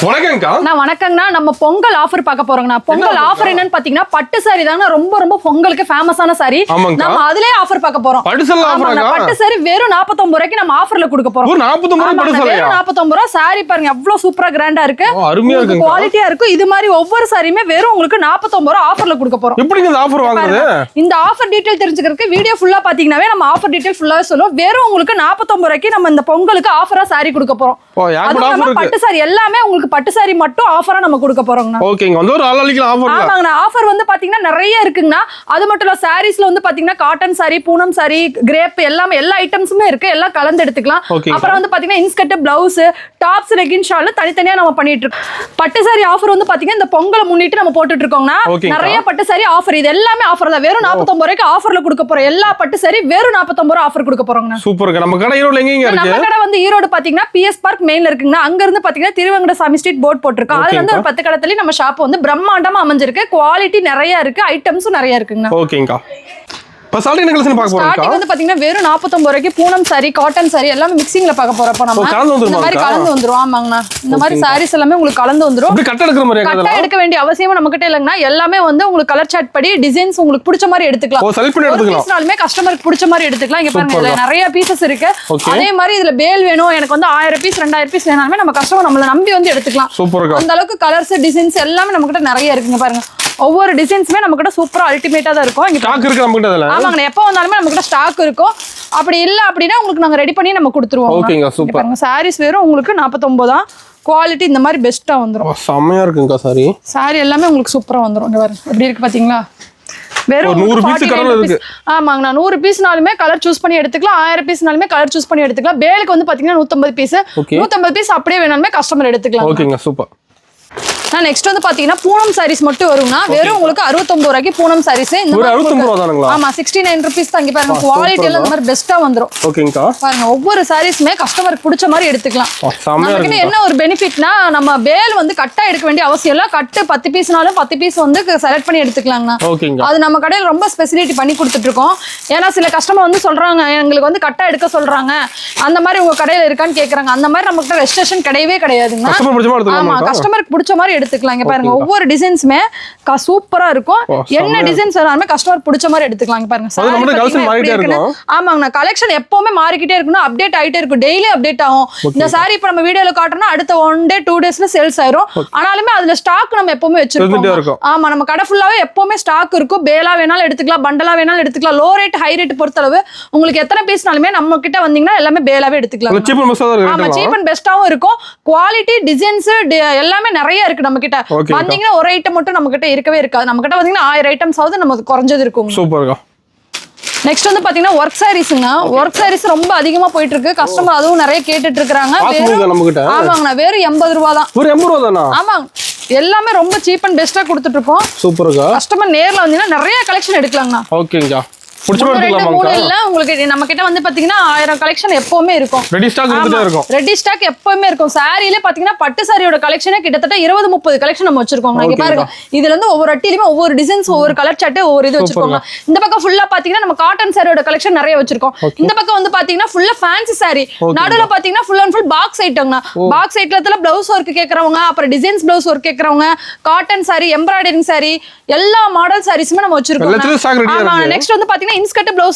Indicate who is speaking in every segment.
Speaker 1: வணக்கம்க்கா.
Speaker 2: வணக்கங்கண்ணா. நம்ம பொங்கல் ஆஃபர் பார்க்க போறோங்கண்ணா. பொங்கல் ஆஃபர் என்னன்னு பாத்தீங்கன்னா பட்டு சாரி தாங்க ரொம்ப பொங்கலுக்கு ஃபேமஸான சாரி. நம்ம அதுலயே ஆஃபர் பார்க்க போறோம். பட்டு சாரி வெறும் 49 ரூபாய்க்கு நம்ம ஆஃபர்ல கொடுக்க போறோம். 49 ரூபாய் சாரி பாருங்க எவ்வளவு சூப்பரா கிராண்டா இருக்கு.
Speaker 1: அருமையா இருக்கு.
Speaker 2: குவாலிட்டியா இருக்கு. இது மாதிரி ஒவ்வொரு சாரியுமே வெறும் உங்களுக்கு 49 ரூபாய் ஆஃபர்ல கொடுக்க போறோம்.
Speaker 1: எப்படிங்க இந்த ஆஃபர் வாங்குறது?
Speaker 2: இந்த ஆஃபர் டீடைல் தெரிஞ்சுக்கிறதுக்கு வீடியோ ஃபுல்லா பாத்தீங்கன்னாவே நம்ம ஆஃபர் டீடைல் ஃபுல்லாவே சொல்லுவோம். வெறும் உங்களுக்கு 49 ரூபாய்க்கு நம்ம இந்த பொங்கலுக்கு ஆஃபரா சாரி கொடுக்க போறோம். பட்டு சாரி எல்லாமே உங்களுக்கு பட்டு சாரி மட்டும் ஆஃபரா நம்ம கொடுக்க போறோம்னா.
Speaker 1: ஓகேங்க. வந்து ஒரு ஆளலிக்கலாம் ஆஃபர்.
Speaker 2: ஆமாங்கண்ணா. ஆஃபர் வந்து பாத்தீங்கன்னா நிறைய இருக்குங்கண்ணா. அது மட்டும் இல்ல சாரீஸ்ல வந்து பாத்தீங்கன்னா காட்டன் சாரி, பூனம் சாரி, கிரேப் எல்லாமே எல்லா ஐட்டம்ஸுமே இருக்கு. எல்லாம் கலந்து எடுத்துக்கலாம். அப்புறம் வந்து பாத்தீங்கன்னா inskirt, blouse, tops, legging, shawl தனித்தனியா நம்ம பண்ணிட்டு இருக்கோம். பட்டு சாரி ஆஃபர் வந்து பாத்தீங்கன்னா இந்த பொங்கலை முன்னிட்டு நம்ம போட்டுட்டு இருக்கோம்னா நிறைய பட்டு சாரி ஆஃபர். இது எல்லாமே ஆஃபர் தான். வெறும் 49 ரூபாய்க்கு ஆஃபர்ல கொடுக்க போறோம். எல்லா பட்டு சாரி வெறும் 49 ரூபாய் ஆஃபர் கொடுக்க போறோம்னா.
Speaker 1: சூப்பர்ங்க. நம்ம கடை ஈரோட்ல எங்க இருக்கு?
Speaker 2: நம்ம கடை வந்து ஈரோடு பாத்தீங்கன்னா பிஎஸ் பார்க் மெயின்ல இருக்குங்க. அங்க இருந்து பாத்தீங்கன்னா திருவங்கடசாமி ஸ்ட்ரீட் போர்ட் போட்டுருக்கோம். அதுல இருந்து ஒரு 10 கடத்துல நம்ம ஷாப் வந்து பிரம்மாண்டமா அமைஞ்சிருக்கு. குவாலிட்டி நிறைய இருக்கு. ஐட்டம்ஸும் நிறைய இருக்குங்க.
Speaker 1: ஓகேங்கா. இப்ப ஸ்டார்டிங் கலெக்ஷன் பார்க்க போறோம்.
Speaker 2: ஸ்டார்டிங் வந்து பாத்தீங்கன்னா வெறும் 49 ரூபாய்க்கு பூனம் சாரி, காட்டன் சாரி எல்லாமே மிக்சிங்ல பார்க்க போறப்ப நம்ம இந்த மாதிரி கலந்து வந்துரும். ஆமாங்கண்ணா. இந்த மாதிரி சாரீஸ் எல்லாமே உங்களுக்கு கலந்து வந்துரும்.
Speaker 1: கட்ட எடுக்கிற மாதிரி
Speaker 2: கட்ட எடுக்க வேண்டிய அவசியமா நம்ம கிட்ட இல்லங்கண்ணா. எல்லாமே வந்து உங்களுக்கு கலர் சார்ட் படி டிசைன்ஸ் உங்களுக்கு பிடிச்ச மாதிரி எடுத்துக்கலாம்.
Speaker 1: செலக்ட் பண்ணி எடுத்துக்கலாம்.
Speaker 2: பீஸ்னாலுமே கஸ்டமருக்கு பிடிச்ச மாதிரி எடுத்துக்கலாம். இங்க பாருங்க இதுல நிறைய பீசஸ் இருக்கு. அதே மாதிரி இதுல பேல் வேணும் எனக்கு வந்து 1000 பீஸ் 2000 பீஸ் வேணாலுமே நம்ம கஸ்டமர் நம்மள நம்பி வந்து எடுத்துக்கலாம். அந்த அளவுக்கு கலர்ஸ் டிசைன்ஸ் எல்லாமே நம்ம கிட்ட நிறைய இருக்குங்க. பாருங்க ஒவ்வொரு டிசைன்ஸ்மே நம்ம கிட்ட சூப்பரா அல்டிமேட்டா தான் இருக்கும். இங்க ஸ்டாக் இருக்கு நம்ம கிட்ட. அதெல்லாம் ஆமாங்க. எப்ப வந்தாலுமே நம்ம கிட்ட ஸ்டாக் இருக்கும். அப்படி இல்ல அப்படினா உங்களுக்கு நாங்க ரெடி பண்ணி நம்ம கொடுத்துருவோம்.
Speaker 1: ஓகேங்க. சூப்பர்.
Speaker 2: பாருங்க சாரீஸ் வெறும் உங்களுக்கு 49 தான். குவாலிட்டி இந்த மாதிரி பெஸ்டா வந்துரும்.
Speaker 1: செமையா இருக்குங்க சாரி.
Speaker 2: சாரி எல்லாமே உங்களுக்கு சூப்பரா வந்துரும். இங்க பாருங்க எப்படி இருக்கு பாத்தீங்களா? வெறும்
Speaker 1: 100 பீஸ் கலர் இருக்கு.
Speaker 2: ஆமாங்கண்ணா. 100 பீஸ்னாலுமே கலர் சூஸ் பண்ணி எடுத்துக்கலாம். 1000 பீஸ்னாலுமே கலர் சூஸ் பண்ணி எடுத்துக்கலாம். பேலுக்கு வந்து பாத்தீங்கன்னா 150 பீஸ். 150 பீஸ் அப்படியே வேணாலுமே கஸ்டமர் எடுத்துக்கலாம்.
Speaker 1: ஓகேங்க. சூப்பர்.
Speaker 2: நெக்ஸ்ட் வந்து பாத்தீங்கன்னா பூனம் சாரீஸ் மட்டும் வரும்னா வெறும் உங்களுக்கு 69 ரூபாய்க்கு பூனம் சாரீஸ். இந்த மாதிரி
Speaker 1: 69 ரூபாய் தானங்களா?
Speaker 2: ஆமா 69 ரூபீஸ் தான். இங்க பாருங்க குவாலிட்டி எல்லாம் இந்த மாதிரி பெஸ்டா வந்துரும்.
Speaker 1: ஓகேங்கா.
Speaker 2: பாருங்க ஒவ்வொரு சாரீஸ்மே கஸ்டமருக்கு பிடிச்ச மாதிரி எடுத்துக்கலாம். நமக்கு என்ன ஒரு பெனிஃபிட்னா நம்ம பேல் வந்து கட்டா எடுக்க வேண்டிய அவசியம் இல்ல. கட்டு 10 பீஸ்னாலும் 10 பீஸ் வந்து செலக்ட் பண்ணி எடுத்துக்கலாம்னா. அது நம்ம கடையில ரொம்ப ஸ்பெசிலிட்டி பண்ணி கொடுத்துட்டு இருக்கோம். ஏன்னா சில கஸ்டமர் வந்து சொல்றாங்க எங்களுக்கு வந்து கட்டா எடுக்க சொல்றாங்க. அந்த மாதிரி உங்க கடையில இருக்கான்னு கேக்குறாங்க. அந்த மாதிரி நம்ம கிட்ட ரெஸ்ட்ரிக்ஷன் கிடையவே கிடையாதுங்க. ஆமா கஸ்டமருக்கு பிடிச்ச மாதிரி எடுத்துக்கலாம். இங்க பாருங்க ஒவ்வொரு டிசைன்ஸ்மே சூப்பரா இருக்கும். என்ன டிசைன்ஸ் வேணாலுமே கஸ்டமர் பிடிச்ச மாதிரி எடுத்துக்கலாம். இங்க பாருங்க ஆமாங்க. கலெக்ஷன் எப்பவுமே மாறிக்கிட்டே இருக்கணும். அப்டேட் ஆயிட்டே இருக்கும். டெய்லி அப்டேட் ஆகும். இந்த சாரி இப்ப நம்ம வீடியோல காட்டுறோம்னா அடுத்த 1 டே 2 டேஸ்ல சேல்ஸ் ஆயிரும். ஆனாலுமே அதுல ஸ்டாக் நம்ம எப்பவுமே வச்சிருக்கோம். ஆமா நம்ம கடை ஃபுல்லாவே எப்பவுமே ஸ்டாக் இருக்கும். பேலா வேணாலும் எடுத்துக்கலாம், பண்டலா வேணாலும் எடுத்துக்கலாம். லோ ரேட் ஹை ரேட் பொறுத்தளவு உங்களுக்கு எத்தனை பீஸ்னாலுமே நம்ம கிட்ட வந்தீங்கன்னா எல்லாமே பேலாவே எடுத்துக்கலாம். ஆமா சீப் அண்ட் பெஸ்டாவும் இருக்கும். குவாலிட்டி டிசைன்ஸ் எல்லாமே நிறைய இருக்கு நம்ம கிட்ட. வந்தீங்கன்னா ஒரு ஐட்டம் மட்டும் நம்ம கிட்ட இருக்கவே இருக்காது. நம்ம கிட்ட வந்தீங்கன்னா 1000 ஐட்டம்ஸ் ஆவது நமக்கு குறைஞ்சது இருக்கும்.
Speaker 1: சூப்பர்ங்க.
Speaker 2: நெக்ஸ்ட் வந்து பாத்தீங்கன்னா ஒர்க் சாரீஸ்ங்க. ஒர்க் சாரீஸ் ரொம்ப அதிகமா போயிட்டு இருக்கு. கஸ்டமர் அதுவும் நிறைய கேட்டுட்டு இருக்காங்க. ஆமாங்கண்ணா வெறும் 80 ரூபாய் தான்.
Speaker 1: ஒரு 80 ரூபாய் தானா?
Speaker 2: ஆமாங்க. எல்லாமே ரொம்ப சீப் அண்ட் பெஸ்டா கொடுத்துட்டு இருக்கோம்.
Speaker 1: சூப்பர்ங்க.
Speaker 2: கஸ்டமர் நேர்ல வந்தீங்கன்னா நிறைய கலெக்ஷன் எடுக்கலாம்ண்ணா.
Speaker 1: ஓகேங்க.
Speaker 2: நம்ம கிட்ட வந்து பாத்தீங்கன்னா 1000 கலெக்ஷன் எப்பவுமே இருக்கும். ரெடி ஸ்டாக் எப்பவுமே இருக்கும். சாரியில பாத்தீங்கன்னா பட்டு சாரியோட கலெக்ஷனே கிட்டத்தட்ட 20-30 கலெக்ஷன் நம்ம வச்சிருக்கோம். இங்க பாருங்க இதுல இருந்து ஒவ்வொரு அட்டிலுமே ஒவ்வொரு டிசைன்ஸ் ஒவ்வொரு கலர் சார்ட் ஒவ்வொரு இது வச்சிருக்கோம். இந்த பக்கம் ஃபுல்லா பாத்தீங்கன்னா நம்ம காட்டன் சாரியோட கலெக்ஷன் நிறைய வச்சிருக்கோம். இந்த பக்கம் வந்து பாத்தீங்கன்னா ஃபுல்லா ஃபேன்சி சாரி. நடுவுல பாத்தீங்கன்னா ஃபுல் அண்ட் ஃபுல் பாக்ஸ் ஐட்டம்னா. பாக்ஸ் ஐட்டத்துல பிளவுஸ் ஒர்க் கேக்குறவங்க, அப்புறம் டிசைன்ஸ் பிளவுஸ் ஒர்க் கேக்குறவங்க, காட்டன் சாரி, எம்ப்ராய்டரிங் சாரி எல்லா மாடல் சாரீஸுமே நம்ம வச்சிருக்கோம். ஆமா நெக்ஸ்ட் வந்து பாத்தீங்கன்னா இன்ஸ்கர்ட்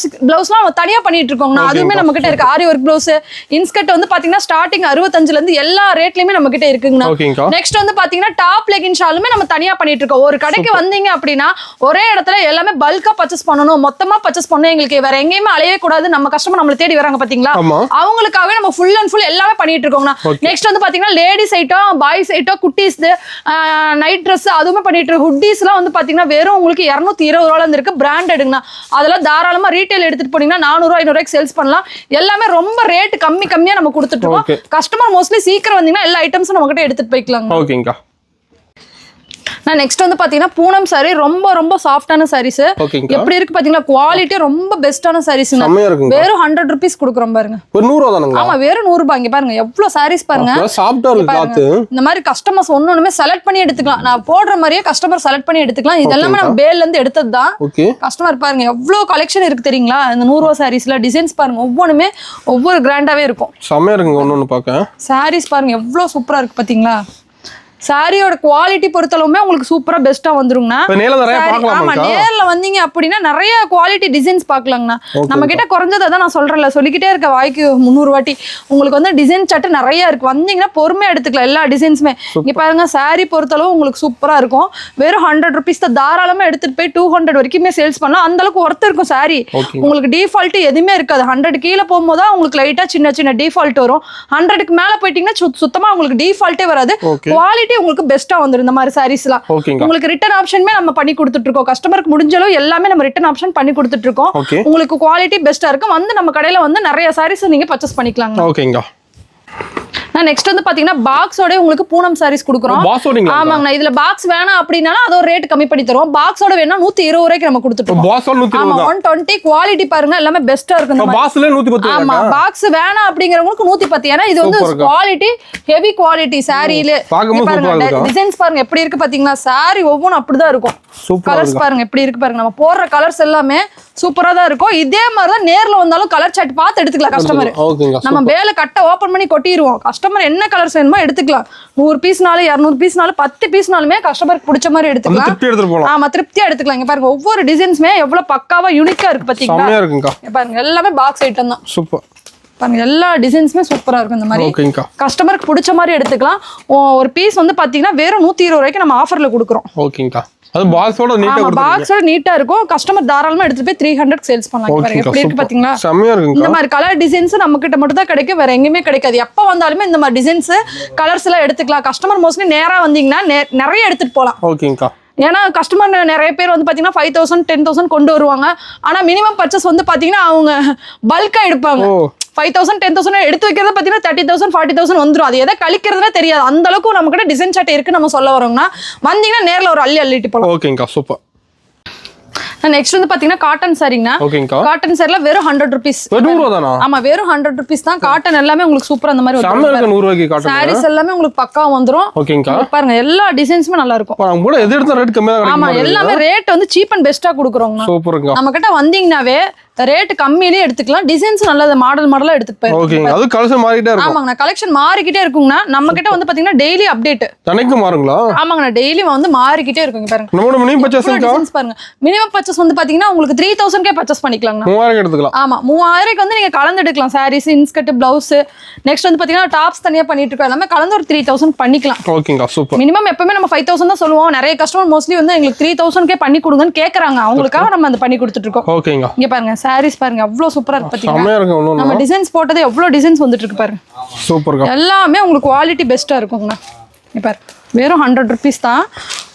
Speaker 2: பிளவுஸ்லாம் தனியா பண்ணிட்டு இருக்கோம். அதுவுமே நம்ம கிட்ட இருக்கு. ஆரி ஒர்க் பிளவுஸ் இன்ஸ்கர்ட் வந்து பாத்தீங்கன்னா ஸ்டார்டிங் 65 ல இருந்து எல்லா ரேட்லயுமே நம்ம கிட்ட இருக்குங்க. நெக்ஸ்ட் வந்து பாத்தீங்கன்னா டாப் லெகின் ஷாலுமே நம்ம தனியா பண்ணிட்டு இருக்கோம். ஒரு கடைக்கு வந்தீங்க அப்படின்னா ஒரே இடத்துல எல்லாமே பல்கா பர்ச்சேஸ் பண்ணணும், மொத்தமா பர்ச்சேஸ் பண்ணணும். எங்களுக்கு வேற எங்கேயுமே அலையவே கூடாது. நம்ம கஸ்டமர் நம்மள தேடி வராங்க பாத்தீங்களா, அவங்களுக்காகவே நம்ம ஃபுல் அண்ட் ஃபுல் எல்லாமே பண்ணிட்டு இருக்கோம். நெக்ஸ்ட் வந்து பாத்தீங்கன்னா லேடிஸ் ஐட்டம், பாய்ஸ் ஐட்டம், குட்டீஸ் நைட் ட்ரெஸ் அதுவுமே பண்ணிட்டு இருக்கோம். ஹுட்டீஸ் எல்லாம் வந்து பாத்தீங்கன்னா வெறும் உங்களுக்கு 220 ரூபாயில இருந்து இருக்கு. பிராண்டட்னா அதெல்லாம் தாராளமா ரீட்டைல் எடுத்துட்டு போனீங்கன்னா 400 500 சேல்ஸ் பண்ணலாம். எல்லாமே ரொம்ப ரேட் கம்மியா நம்ம கொடுத்துட்டு இருக்கோம். கஸ்டமர் மோஸ்ட்லி சீக்கிரம் வந்தீங்கன்னா எல்லா ஐட்டம்ஸும் நம்ம கிட்ட எடுத்துட்டு போய்க்கலாம்.
Speaker 1: ஓகேங்கா.
Speaker 2: நான் நெக்ஸ்ட் வந்து பாத்தீங்கன்னா பூனம் சாரி ரொம்ப சாஃப்டான சாரீஸ். எப்படி இருக்கு பாத்தீங்களா? குவாலிட்டி ரொம்ப பெஸ்டான சாரீஸ். வெறும் 100 ரூபீஸ் கொடுக்குறோம் பாருங்க.
Speaker 1: ஒரு 100 ரூபாய் தானங்க?
Speaker 2: ஆமா வெறும் 100 ரூபாய். இங்க பாருங்க எவ்வளவு சாரீஸ் பாருங்க.
Speaker 1: சாஃப்டா இருக்கு காத்து.
Speaker 2: இந்த மாதிரி கஸ்டமர்ஸ் ஒண்ணுமே செலக்ட் பண்ணி எடுத்துக்கலாம். நான் போடுற மாதிரியே கஸ்டமர் செலக்ட் பண்ணி எடுத்துக்கலாம். இதெல்லாம் நம்ம பேல்ல இருந்து எடுத்தது தான். கஸ்டமர் பாருங்க எவ்வளவு கலெக்ஷன் இருக்கு தெரியுங்களா? இந்த 100 ரூபாய் சாரீஸ்ல டிசைன்ஸ் பாருங்க ஒவ்வொன்றுமே ஒவ்வொரு கிராண்டாவே இருக்கும்.
Speaker 1: செமையா இருக்குங்க. ஒண்ணு பாக்க சாரீஸ்
Speaker 2: பாருங்க எவ்வளவு சூப்பரா இருக்கு பாத்தீங்களா? சாரியோட குவாலிட்டி பொறுத்தளவுமே உங்களுக்கு சூப்பரா பெஸ்டா வந்துருங்கண்ணா. ஆமா, நேர்ல வந்தீங்க அப்படின்னா நிறைய குவாலிட்டி டிசைன்ஸ் பாக்கலாங்கண்ணா. நம்ம கிட்ட குறைஞ்சது அதான் நான் சொல்றேன்ல, சொல்லிக்கிட்டே இருக்க வாய்க்கு 300 வாட்டி. உங்களுக்கு வந்து டிசைன் சட்டு நிறைய இருக்கு, வந்தீங்கன்னா பொறுமையா எடுத்துக்கலாம் எல்லா டிசைன்ஸுமே. இங்க பாருங்க, சாரி பொறுத்தளவு உங்களுக்கு சூப்பரா இருக்கும். வெறும் 100 rupees தான், தாராளமா எடுத்துட்டு போய் 200 வரைக்குமே சேல்ஸ் பண்ணலாம். அந்த அளவுக்கு ஒர்த் இருக்கும் சாரி. உங்களுக்கு டிஃபால்ட் எதுவுமே இருக்காது. 100 கீழே போகும்போது உங்களுக்கு லைட்டா சின்ன சின்ன டிஃபால்ட் வரும். 100க்கு மேல போயிட்டீங்கன்னா சுத்தமா உங்களுக்கு டிஃபால்ட்டே வராது. குவாலிட்டி உங்களுக்கு பெஸ்டா வந்துரும். இந்த மாதிரி சாரீஸ்லாம் உங்களுக்கு ரிட்டர்ன் ஆப்ஷனுமே நம்ம பண்ணி கொடுத்துட்டு இருக்கோம். கஸ்டமருக்கு முடிஞ்ச அளவு எல்லாமே நம்ம ரிட்டர்ன் ஆப்ஷன் பண்ணி கொடுத்துட்டு இருக்கோம். உங்களுக்கு குவாலிட்டி பெஸ்டா இருக்கும். வந்து நம்ம கடையில வந்து நிறைய சாரீஸ் நீங்க பர்ச்சேஸ் பண்ணிக்கலாம். ஓகேங்க. நெக்ஸ்ட் வந்து பாத்தீங்கன்னா பாக்ஸோட உங்களுக்கு பூனம் சாரீஸ் கொடுக்குறோம். ஆமாங்கண்ணா, இதுல பாக்ஸ் வேணாம் அப்படின்னாலும் அது ஒரு ரேட் கம்மி பண்ணி தருவோம். பாக்ஸோட வேணா 120 ரூபாய்க்கு நம்ம கொடுத்துட்டோம். 120 குவாலிட்டி பாருங்க, எல்லாமே பெஸ்டா இருக்கு. ஆமா, பாக்ஸ் வேணாம் அப்படிங்கிறவங்களுக்கு 110. ஏன்னா இது வந்து குவாலிட்டி ஹெவி குவாலிட்டி சாரியில பாருங்க. டிசைன்ஸ் பாருங்க எப்படி இருக்கு பாத்தீங்களா? சாரி ஒவ்வொன்றும் அப்படிதான் இருக்கும். கலர்ஸ் பாருங்க எப்படி இருக்கு பாருங்க. நம்ம போடுற கலர்ஸ் எல்லாமே சூப்பரா தான் இருக்கும். இதே மாதிரிதான் நேர்ல வந்தாலும் கலர் சார்ட் பார்த்து எடுத்துக்கலாம் கஸ்டமர். நம்ம வேலை கட்ட ஓபன் பண்ணி கொட்டிடுவோம். கஸ்டமர் என்ன கலர்ஸ் வேணுமோ எடுத்துக்கலாம். 100 பீஸ்னாலும் 200 பீஸ்னாலும் 10 பீஸ்னாலுமே கஸ்டமருக்கு பிடிச்ச மாதிரி எடுத்துக்கலாம். ஆமா, திருப்தியா எடுத்துக்கலாம். இங்க பாருங்க, ஒவ்வொரு டிசைன்ஸுமே எவ்வளவு பக்காவா யூனிக்கா இருக்கு பாத்தீங்களா? பாருங்க, எல்லாமே பாக்ஸ் ஐட்டம் தான். சூப்பர் பாருங்க, எல்லா டிசைன்ஸுமே சூப்பரா இருக்கும். இந்த மாதிரி கஸ்டமருக்கு பிடிச்ச மாதிரி எடுத்துக்கலாம். ஒரு பீஸ் வந்து பாத்தீங்கன்னா வெறும் 120 ரூபாய்க்கு நம்ம ஆஃபர்ல கொடுக்குறோம். ஓகேங்கா. அது பாக்ஸோட நீட்டா இருக்கும். கஸ்டமர் தாராளமா எடுத்து போய் 300 சேல்ஸ் பண்ணலாம். எப்படி இருக்கு பாத்தீங்களா? செமையா இருக்கு. இந்த மாதிரி கலர் டிசைன்ஸ் நம்ம கிட்ட மட்டும் தான் கிடைக்கும், வேற எங்கேயுமே கிடைக்காது. எப்ப வந்தாலுமே இந்த மாதிரி டிசைன்ஸ் கலர்ஸ் எல்லாம் எடுத்துக்கலாம். கஸ்டமர் மோஸ்ட்லி நேரா வந்தீங்கன்னா நிறைய எடுத்துட்டு போலாம். ஓகேங்கா. ஏன்னா கஸ்டமர் நிறைய பேர் வந்து பாத்தீங்கன்னா 5000 10,000 கொண்டு வருவாங்க. ஆனா மினிமம் பர்ச்சேஸ் வந்து பாத்தீங்கன்னா அவங்க பல்கா எடுப்பாங்க. 5000 10,000 எடுத்து வைக்கிறத பாத்தீங்கன்னா 30,000 40,000 வந்துடும். அது எதை கழிக்கிறதுனே தெரியாது. அந்த அளவுக்கு நம்ம கிட்ட டிசைன் சார்ட் இருக்கு. நம்ம சொல்ல வரோம்னா வந்தீங்கன்னா நேர்ல ஒரு அள்ளிட்டு போலாம். ஓகேங்கா, சூப்பர். நெக்ஸ்ட் வந்து பாத்தீங்கன்னா காட்டன் சாரிங்கண்ணா. காட்டன் சாரில வெறும் 100 rupees. ஆமா, வெறும் 100 rupees தான். காட்டன் எல்லாமே உங்களுக்கு சூப்பரா அந்த மாதிரி சாரீஸ் எல்லாமே உங்களுக்கு பக்கா வந்துரும். பாருங்க, எல்லா டிசைன்ஸுமே நல்லா இருக்கும். ஆமா, எல்லாமே ரேட் வந்து சீப் அண்ட் பெஸ்டா கொடுக்குறோம். நம்ம கிட்ட வந்தீங்கன்னாவே ரேட் கம்மியிலேயே எடுத்துக்கலாம். டிசைன்ஸ் நல்ல மாடலா எடுத்துட்டு போயிருக்கோம். அது கலெக்ஷன் மாறிட்டே இருக்கும். ஆமாங்க, கலெக்ஷன் மாறிக்கிட்டே இருக்குங்கண்ணா. நம்ம கிட்ட வந்து பாத்தீங்கன்னா டெய்லி அப்டேட் தனக்கு மாறுங்களா? ஆமாங்கண்ணா, டெய்லி வந்து மாறிக்கிட்டே இருக்குங்க. பாருங்க, நம்ம மினிமம் பர்சேஸ் பாருங்க. மினிமம் பர்சேஸ் வந்து பாத்தீங்கன்னா உங்களுக்கு 3000 பர்ச்சேஸ் பண்ணிக்கலாம். 3000 எடுத்துக்கலாம். ஆமா, 3000 வந்து நீங்க கலந்து எடுக்கலாம். Saris, inskirt, blouse. நெக்ஸ்ட் வந்து பாத்தீங்கன்னா டாப்ஸ் தனியா பண்ணிட்டு இருக்கோம். எல்லாமே கலந்து ஒரு 3000 பண்ணிக்கலாம். ஓகேங்க, சூப்பர். மினிமம் எப்பவுமே நம்ம 5000 தான் சொல்லுவோம். நிறைய கஸ்டமர் மோஸ்ட்லி வந்து எங்களுக்கு 3000 பண்ணி கொடுங்கன்னு கேக்குறாங்க. அவங்களுக்காக நம்ம அந்த பண்ணி கொடுத்துட்டு இருக்கோம். ஓகேங்க. இங்க பாருங்க, சாரீஸ் பாருங்க அவ்வளவு சூப்பரா இருக்கு பாத்தீங்களா? நம்ம டிசைன்ஸ் போட்டதே எவ்வளவு டிசைன்ஸ் வந்துட்டு இருக்கு பாருங்க. சூப்பர். எல்லாமே உங்களுக்கு குவாலிட்டி பெஸ்டா இருக்குங்க. இங்க பாருங்க, வெறும் 100 rupees தான்.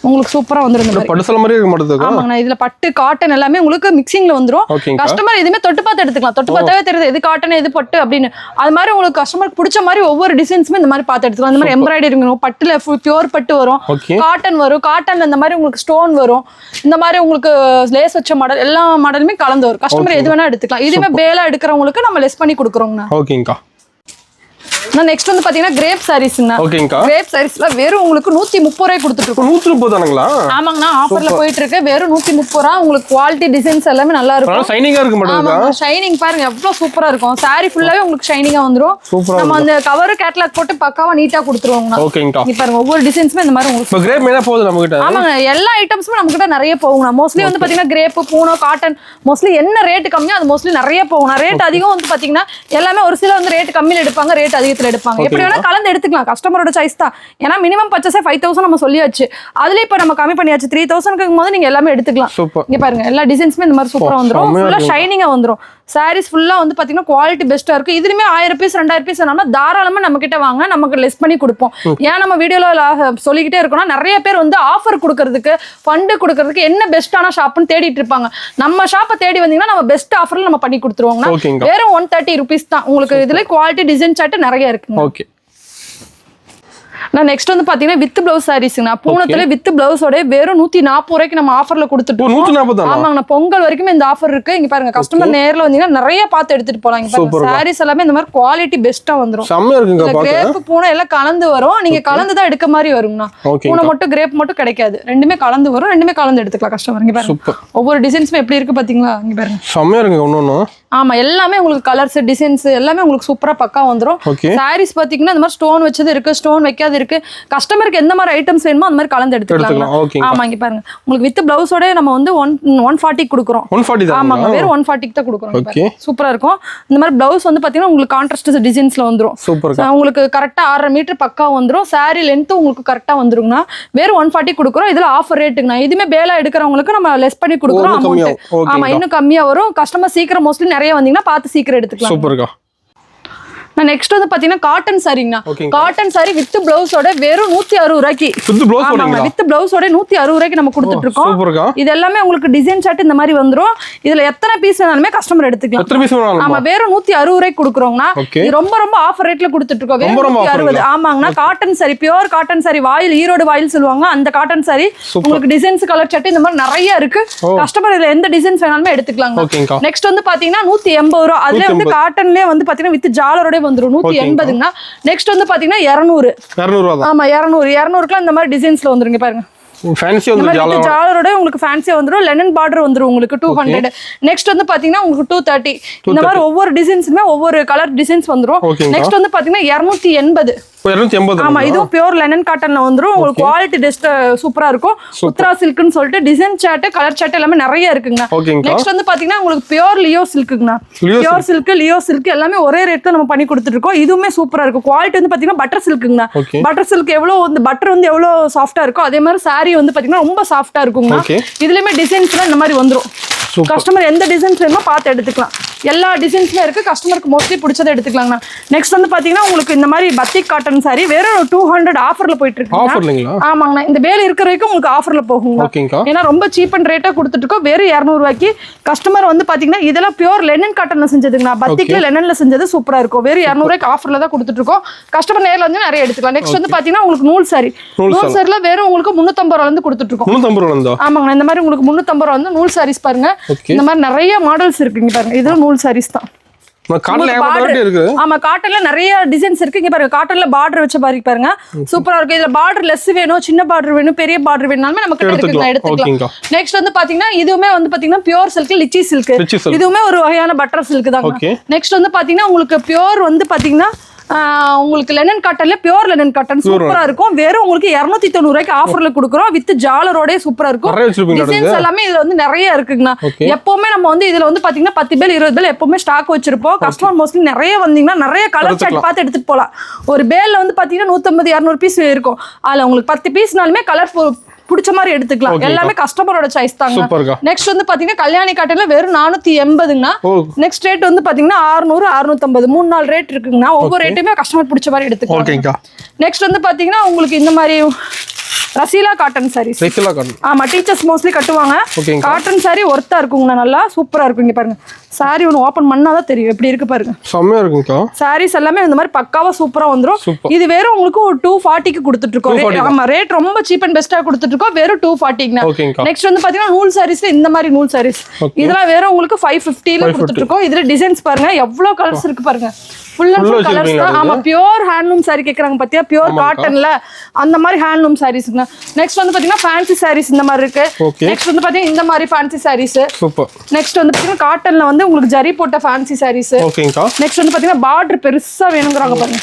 Speaker 2: உங்களுக்கு சூப்பரா வந்துரும். பட்டு சேலை மாதிரி இருக்க மாட்டேங்குது. ஆமாங்க, இதுல பட்டு காட்டன் எல்லாமே உங்களுக்கு மிக்சிங்ல வந்துரும். கஸ்டமர் எதுவுமே தொட்டு பார்த்து எடுத்துக்கலாம். தொட்டு பார்த்தாவே தெரியுது எது காட்டன் எது பட்டு அப்படின்னு. அது மாதிரி உங்களுக்கு கஸ்டமருக்கு பிடிச்ச மாதிரி ஒவ்வொரு டிசைன்ஸுமே இந்த மாதிரி பார்த்து எடுத்துக்கலாம். இந்த மாதிரி எம்ப்ராய்டரி வரும், பட்டுல பியூர் பட்டு வரும், காட்டன் வரும். காட்டன்ல இந்த மாதிரி உங்களுக்கு ஸ்டோன் வரும். இந்த மாதிரி உங்களுக்கு லேஸ் வச்ச மாடல் எல்லா மாடலுமே கலந்து வரும். கஸ்டமர் எது வேணா எடுத்துக்கலாம். இதுவே பேலா எடுக்கிறவங்களுக்கு நம்ம லெஸ் பண்ணி கொடுக்குறோம்னா. ஓகேங்கா. நெக்ஸ்ட் வந்து பாத்தீங்கன்னா கிரேப் சாரீஸ்ங்க. ஓகேங்கா. கிரேப் சாரீஸ்ல வெறும் உங்களுக்கு 130 ரூபாய் கொடுத்துட்டு இருக்கோம். 130 தானங்களா? ஆமாங்கண்ணா, ஆஃபர்ல போயிட்டு இருக்கு. வெறும் 130 ரூபாய். உங்களுக்கு குவாலிட்டி டிசைன்ஸ் எல்லாமே நல்லா இருக்கும். ஷைனிங்கா இருக்கு மாட்டேங்குது. ஆமா, ஷைனிங் பாருங்க எவ்வளவு சூப்பரா இருக்கும். சாரி ஃபுல்லாவே உங்களுக்கு ஷைனிங்கா வந்துரும். நம்ம அந்த கவர் கேட்டலாக் போட்டு பக்காவா நீட்டா கொடுத்துருவோங்க. ஓகேங்கா. நீ பாருங்க, ஒவ்வொரு டிசைன்ஸ்மே இந்த மாதிரி உங்களுக்கு கிரேப் மேல போகுது நம்ம கிட்ட. ஆமாங்க, எல்லா ஐட்டம்ஸுமே நம்ம கிட்ட நிறைய போகுங்க. மோஸ்ட்லி வந்து பாத்தீங்கன்னா கிரேப், பூனோ, காட்டன் மோஸ்ட்லி என்ன ரேட் கம்மியோ அது மோஸ்ட்லி நிறைய போகும். ரேட் அதிகம் வந்து பாத்தீங்கன்னா எல்லாமே ஒரு சில வந்து ரேட் கம்மியில எடுப்பாங்க, ரேட் அதிகத்துல எடுப்பாங்க. எப்படி வேணா கலந்து எடுத்துக்கலாம். கஸ்டமரோட சாய்ஸ் தான். ஏன்னா மினிமம் பர்ச்சேஸே 5000 நம்ம சொல்லியாச்சு. அதுல இப்ப நம்ம கம்மி பண்ணியாச்சு. 3000 போது நீங்க எல்லாமே எடுத்துக்கலாம். இங்க பாருங்க, எல்லா டிசைன்ஸுமே இந்த மாதிரி சூப்பரா வந்துரும். ஃபுல்லா ஷைனிங்கா வந்துரும். சாரீஸ் ஃபுல்லா வந்து பாத்தீங்கன்னா குவாலிட்டி பெஸ்டா இருக்கு. இதுலயுமே 1000 பீஸ் 2000 பீஸ் வேணாம்னா தாராளமா நம்ம கிட்ட வாங்க, நமக்கு லெஸ் பண்ணி கொடுப்போம். ஏன் நம்ம வீடியோல சொல்லிக்கிட்டே இருக்கோம்னா நிறைய பேர் வந்து ஆஃபர் கொடுக்கறதுக்கு, ஃபண்ட் கொடுக்கறதுக்கு என்ன பெஸ்டான ஷாப்னு தேடிட்டு இருப்பாங்க. நம்ம ஷாப்பை தேடி வந்தீங்கன்னா நம்ம பெஸ்ட் ஆஃபர்ல நம்ம பண்ணி கொடுத்துருவோம். வெறும் 130 rupees தான். உங்களுக்கு இதுல குவாலிட்டி டிசைன் சார்ட் நிறைய இருக்கு. ஓகே. நெக்ஸ்ட் வந்து பாத்தீங்கன்னா வித் பிளவுஸ் சாரீஸ்ங்க. பூனத்துல வித் பிளவுஸோட வெறும் 140 ரூபாய்க்கு நம்ம ஆஃபர்ல கொடுத்துட்டு இருக்கோம். ஆமாங்க, பொங்கல் வரைக்கும் இந்த ஆஃபர் இருக்கு. இங்க பாருங்க, கஸ்டமர் நேர்ல வந்தீங்கன்னா நிறைய பார்த்து எடுத்துட்டு போலாம். இங்க பாருங்க, சாரீஸ் எல்லாமே இந்த மாதிரி குவாலிட்டி பெஸ்டா வந்துரும். கிரேப் பூனை எல்லாம் கலந்து வரும். நீங்க கலந்து தான் எடுக்க மாதிரி வருங்கண்ணா. பூனை மட்டும் கிரேப் மட்டும் கிடைக்காது. ரெண்டுமே கலந்து வரும். ரெண்டுமே கலந்து எடுத்துக்கலாம் கஸ்டமர். இங்க பாருங்க, ஒவ்வொரு டிசைன்ஸுமே எப்படி இருக்கு பாத்தீங்களா? இங்க பாருங்க, செம்மையா இருக்குங்க. ஒண்ணு ஆமா எல்லாமே உங்களுக்கு கலர்ஸ் டிசைன்ஸ் எல்லாமே உங்களுக்கு சூப்பரா பக்கா வந்துரும்
Speaker 1: ஓகே
Speaker 2: சாரீஸ் பாத்தீங்கன்னா இந்த மாதிரி ஸ்டோன் வச்சது இருக்கு ஸ்டோன் வைக்காது இருக்கு கஸ்டமருக்கு எந்த மாதிரி ஐட்டம்ஸ் வேணுமோ அந்த மாதிரி கலந்து எடுத்துக்கலாம்
Speaker 1: ஓகே
Speaker 2: ஆமா இங்க பாருங்க உங்களுக்கு வித் பிளவுஸோட நம்ம வந்து 140 கொடுக்குறோம்
Speaker 1: 140 தான்
Speaker 2: ஆமாங்க வெறும் 140 தான் கொடுக்குறோம்
Speaker 1: ஓகே
Speaker 2: சூப்பரா இருக்கும் இந்த மாதிரி பிளவுஸ் வந்து பாத்தீங்கன்னா உங்களுக்கு கான்ட்ராஸ்ட் டிசைன்ஸ்ல வந்துரும்
Speaker 1: சூப்பர்
Speaker 2: உங்களுக்கு கரெக்டா 6.5 மீட்டர் பக்கா வந்துரும் சாரி லென்த் உங்களுக்கு கரெக்டா வந்துருங்கண்ணா வெறும் 140 கொடுக்குறோம் இதுல ஆஃபர் ரேட்டுங்கண்ணா இதுமே பேலா எடுக்கிறவங்களுக்கு நம்ம லெஸ் பண்ணி கொடுக்குறோம் அமௌண்ட் ஆமா இன்னும் கம்மியா வரும் கஸ்டமர் சீக்கிரம் மோஸ்ட்லி நிறைய வந்தீங்கன்னா பார்த்து சீக்கிரம் எடுத்துக்கலாம்
Speaker 1: சூப்பர்க்கா
Speaker 2: நெக்ஸ்ட் வந்து பாத்தீங்கன்னா காட்டன் சாரிங்கண்ணா காட்டன் சாரி வித் பிளவுஸோட வெறும் 160 ரூபாய்க்கு வித் பிளவுஸோட 160 ரூபாய்க்கு நம்ம கொடுத்துட்டு இருக்கோம் இது எல்லாமே உங்களுக்கு டிசைன் சார்ட் இந்த மாதிரி வந்துரும் இதுல எத்தனை பீஸ் வேணாலுமே கஸ்டமர் எடுத்துக்கலாம் ஆமா வெறும் 160 ரூபாய்க்கு கொடுக்குறோங்கண்ணா இது ரொம்ப ரொம்ப ஆஃபர் ரேட்ல கொடுத்துட்டு இருக்கோம் வெறும் 160 ஆமாங்கண்ணா cotton sorry pure cotton sorry வாயில் ஈரோடு வாயில் சொல்லுவாங்க அந்த காட்டன் சாரி உங்களுக்கு டிசைன்ஸ் கலர் சார்ட் இந்த மாதிரி நிறைய இருக்கு கஸ்டமர் இதுல எந்த டிசைன்ஸ் வேணாலுமே எடுத்துக்கலாம் நெக்ஸ்ட் வந்து பாத்தீங்கன்னா 180 ரூபாய் அதுல வந்து காட்டன்லயே வந்து பாத்தீங்கன்னா வித் ஜாலரோட வந்துரும் 180ங்கண்ணா நெக்ஸ்ட் வந்து பாத்தீங்கன்னா 200 ஆமா 200 இந்த மாதிரி டிசைன்ஸ்ல வந்துருங்க பாருங்க
Speaker 1: ஃபேன்சி வந்து
Speaker 2: ஜாலரோட உங்களுக்கு ஃபேன்சி வந்துரும் லெனன் பார்டர் வந்துரும் உங்களுக்கு 200 நெக்ஸ்ட் வந்து பாத்தீங்கன்னா உங்களுக்கு 230 இந்த மாதிரி ஒவ்வொரு டிசைன்ஸ்மே ஒவ்வொரு கலர் டிசைன்ஸ் வந்துரும் நெக்ஸ்ட் வந்து பாத்தீங்கன்னா 280 ஆமா இதுவும் பியூர் லெனன் காட்டன்ல வந்துரும் உங்களுக்கு குவாலிட்டி டெஸ்ட் சூப்பரா இருக்கும் உத்ரா சில்க்னு சொல்லிட்டு டிசைன் சார்ட் கலர் சார்ட் எல்லாமே நிறைய இருக்குங்க நெக்ஸ்ட் வந்து பாத்தீங்கன்னா உங்களுக்கு பியூர் லியோ சில்க்குங்க பியூர் சில்க் லியோ சில்க் எல்லாமே ஒரே ரேட்ல நம்ம பண்ணி கொடுத்துட்டு இருக்கோம் இதுவுமே சூப்பரா இருக்கும் குவாலிட்டி வந்து பாத்தீங்கன்னா பட்டர் சில்க்குங்க பட்டர் சில்க் எவ்வளவு வந்து பட்டர் வந்து எவ்வளவு சாஃப்டா இருக்கும் அதே மாதிரி சாரி வந்து பாத்தீங்கன்னா ரொம்ப சாஃப்டா இருக்குங்க இதுலயுமே டிசைன்ஸ்லாம் இந்த மாதிரி வந்துரும் கஸ்டமர் எந்த டிசைன்ஸ் வேணுமோ பார்த்து எடுத்துக்கலாம் எல்லா டிசைன்ஸ்மே இருக்கு கஸ்டமருக்கு மோஸ்ட்லி பிடிச்சதை எடுத்துக்கலாங்க நெக்ஸ்ட் வந்து பாத்தீங்கன்னா உங்களுக்கு இந்த மாதிரி பத்திக் காட்டன் சாரி வெறும் 200 ஆஃபர்ல போயிட்டு இருக்கு ஆமாங்கண்ணா இந்த வேலை இருக்கிற வரைக்கும் உங்களுக்கு ஆஃபர்ல போகுங்க ஏன்னா ரொம்ப சீப் அண்ட் ரேட்டா கொடுத்துட்டு இருக்கோம் வெறும் 200 ரூபாய்க்கு கஸ்டமர் வந்து பாத்தீங்கன்னா இதெல்லாம் பியூர் லெனன் காட்டன்ல செஞ்சதுங்கண்ணா பத்திக்ல லெனன்ல செஞ்சது சூப்பரா இருக்கும் வெறும் 200 ரூபாய்க்கு ஆஃபர்ல தான் கொடுத்துட்டு இருக்கோம் கஸ்டமர் நேர்ல வந்து நிறைய எடுத்துக்கலாம் நெக்ஸ்ட் வந்து பாத்தீங்கன்னா உங்களுக்கு நூல் சாரில வெறும் உங்களுக்கு 350 ரூபாய் வந்து கொடுத்துட்டு இருக்கோம் ஆமாங்க இந்த மாதிரி உங்களுக்கு 350 ரூபாய் வந்து நூல் சாரீஸ் பாருங்க இந்த மாதிரி நிறைய மாடல்ஸ் இருக்குங்க பாருங்க இது நூல் சாரீஸ் தான் ஆமா காட்டன்ல நிறைய டிசைன்ஸ் இருக்கு இங்க பாருங்க காட்டன்ல பார்டர் வச்ச மாதிரி பாருங்க சூப்பரா இருக்கு இதுல பார்டர் லெஸ் வேணும் சின்ன பார்டர் வேணும் பெரிய பார்டர் வேணும்னாலுமே நமக்கு எடுத்துக்கலாம் நெக்ஸ்ட் வந்து பாத்தீங்கன்னா இதுவுமே வந்து பாத்தீங்கன்னா பியூர் சில்க் லிச்சி சில்க் இதுவுமே ஒரு வகையான பட்டர் சில்க் தான் நெக்ஸ்ட் வந்து பாத்தீங்கன்னா உங்களுக்கு பியூர் வந்து பாத்தீங்கன்னா உங்களுக்கு லெனன் காட்டன்ல பியூர் லெனன் காட்டன் சூப்பரா இருக்கும் வெறும் உங்களுக்கு 290 ரூபாய்க்கு ஆஃபர்ல கொடுக்குறோம் வித் ஜாலரோட சூப்பரா இருக்கும் டிசைன்ஸ் எல்லாமே இதுல வந்து நிறைய இருக்குங்கண்ணா எப்பவுமே நம்ம வந்து இதுல வந்து பாத்தீங்கன்னா 10 பேல் 20 பேல் எப்பவுமே ஸ்டாக் வச்சிருப்போம் கஸ்டமர் மோஸ்ட்லி நிறைய வந்தீங்கன்னா நிறைய கலர் சார்ட் பார்த்து எடுத்துட்டு போலாம் ஒரு பேல்ல வந்து பாத்தீங்கன்னா 150 200 பீஸ் இருக்கும் அதுல உங்களுக்கு 10 பீஸ்னாலுமே கலர் பிடிச்ச மாதிரி எடுத்துக்கலாம் எல்லாமே கஸ்டமரோட சாய்ஸ் தாங்க நெக்ஸ்ட் வந்து பாத்தீங்கன்னா கல்யாணி காட்டன்ல வெறும் 480ங்கண்ணா நெக்ஸ்ட் ரேட் வந்து பாத்தீங்கன்னா 600 650 3-4 ரேட் இருக்குங்கண்ணா ஒவ்வொரு ரேட்டுமே கஸ்டமர் பிடிச்ச மாதிரி எடுத்துக்கலாம் நெக்ஸ்ட் வந்து பாத்தீங்கன்னா உங்களுக்கு இந்த மாதிரி ரசீலா காட்டன் சாரீஸ் ஆமா டீச்சர்ஸ் மோஸ்ட்லி கட்டுவாங்க காட்டன் சாரி ஒர்த்தா இருக்குங்கண்ணா நல்லா சூப்பரா இருக்கும் இங்க பாருங்க சாரி ஒன்று ஓப்பன் பண்ணாதான் தெரியும் எப்படி இருக்கு பாருங்க
Speaker 1: செம்மையா இருக்குங்கக்கா
Speaker 2: சாரீஸ் எல்லாமே இந்த மாதிரி பக்காவா சூப்பரா வந்துரும் இது வெறும் உங்களுக்கு 240க்கு கொடுத்துட்டு இருக்கோம் ஆமா ரேட் ரொம்ப சீப் அண்ட் பெஸ்டா கொடுத்துட்டு இருக்கோம் வெறும் 240ங்கண்ணா நெக்ஸ்ட் வந்து பாத்தீங்கன்னா நூல் சாரீஸ்ல இந்த மாதிரி நூல் சாரீஸ் இதெல்லாம் வெறும் உங்களுக்கு 550ல கொடுத்துட்டு இருக்கோம் இதுல டிசைன்ஸ் பாருங்க எவ்வளவு கலர்ஸ் இருக்கு பாருங்க ஃபுல் அண்ட் ஃபுல் கலர்ஸ் தான் ஆமா பியூர் ஹேண்ட்லூம் சாரி கேக்குறாங்க பாத்தியா பியூர் காட்டன்ல அந்த மாதிரி ஹேண்ட்லூம் சாரீஸ்ங்க நெக்ஸ்ட் வந்து பாத்தீங்கன்னா ஃபேன்சி சாரீஸ் இந்த மாதிரி இருக்கு நெக்ஸ்ட் வந்து பாத்தீங்கன்னா இந்த மாதிரி ஃபேன்சி சாரீஸ் சூப்பர் நெக்ஸ்ட் வந்து பாத்தீங்கன்னா காட்டன்ல வந்து உங்களுக்கு ஜரி போட்ட ஃபேன்சி சாரீஸ் ஓகேங்கா நெக்ஸ்ட் வந்து பாத்தீங்கன்னா பார்டர் பெருசா வேணும்ங்கறாங்க பாருங்க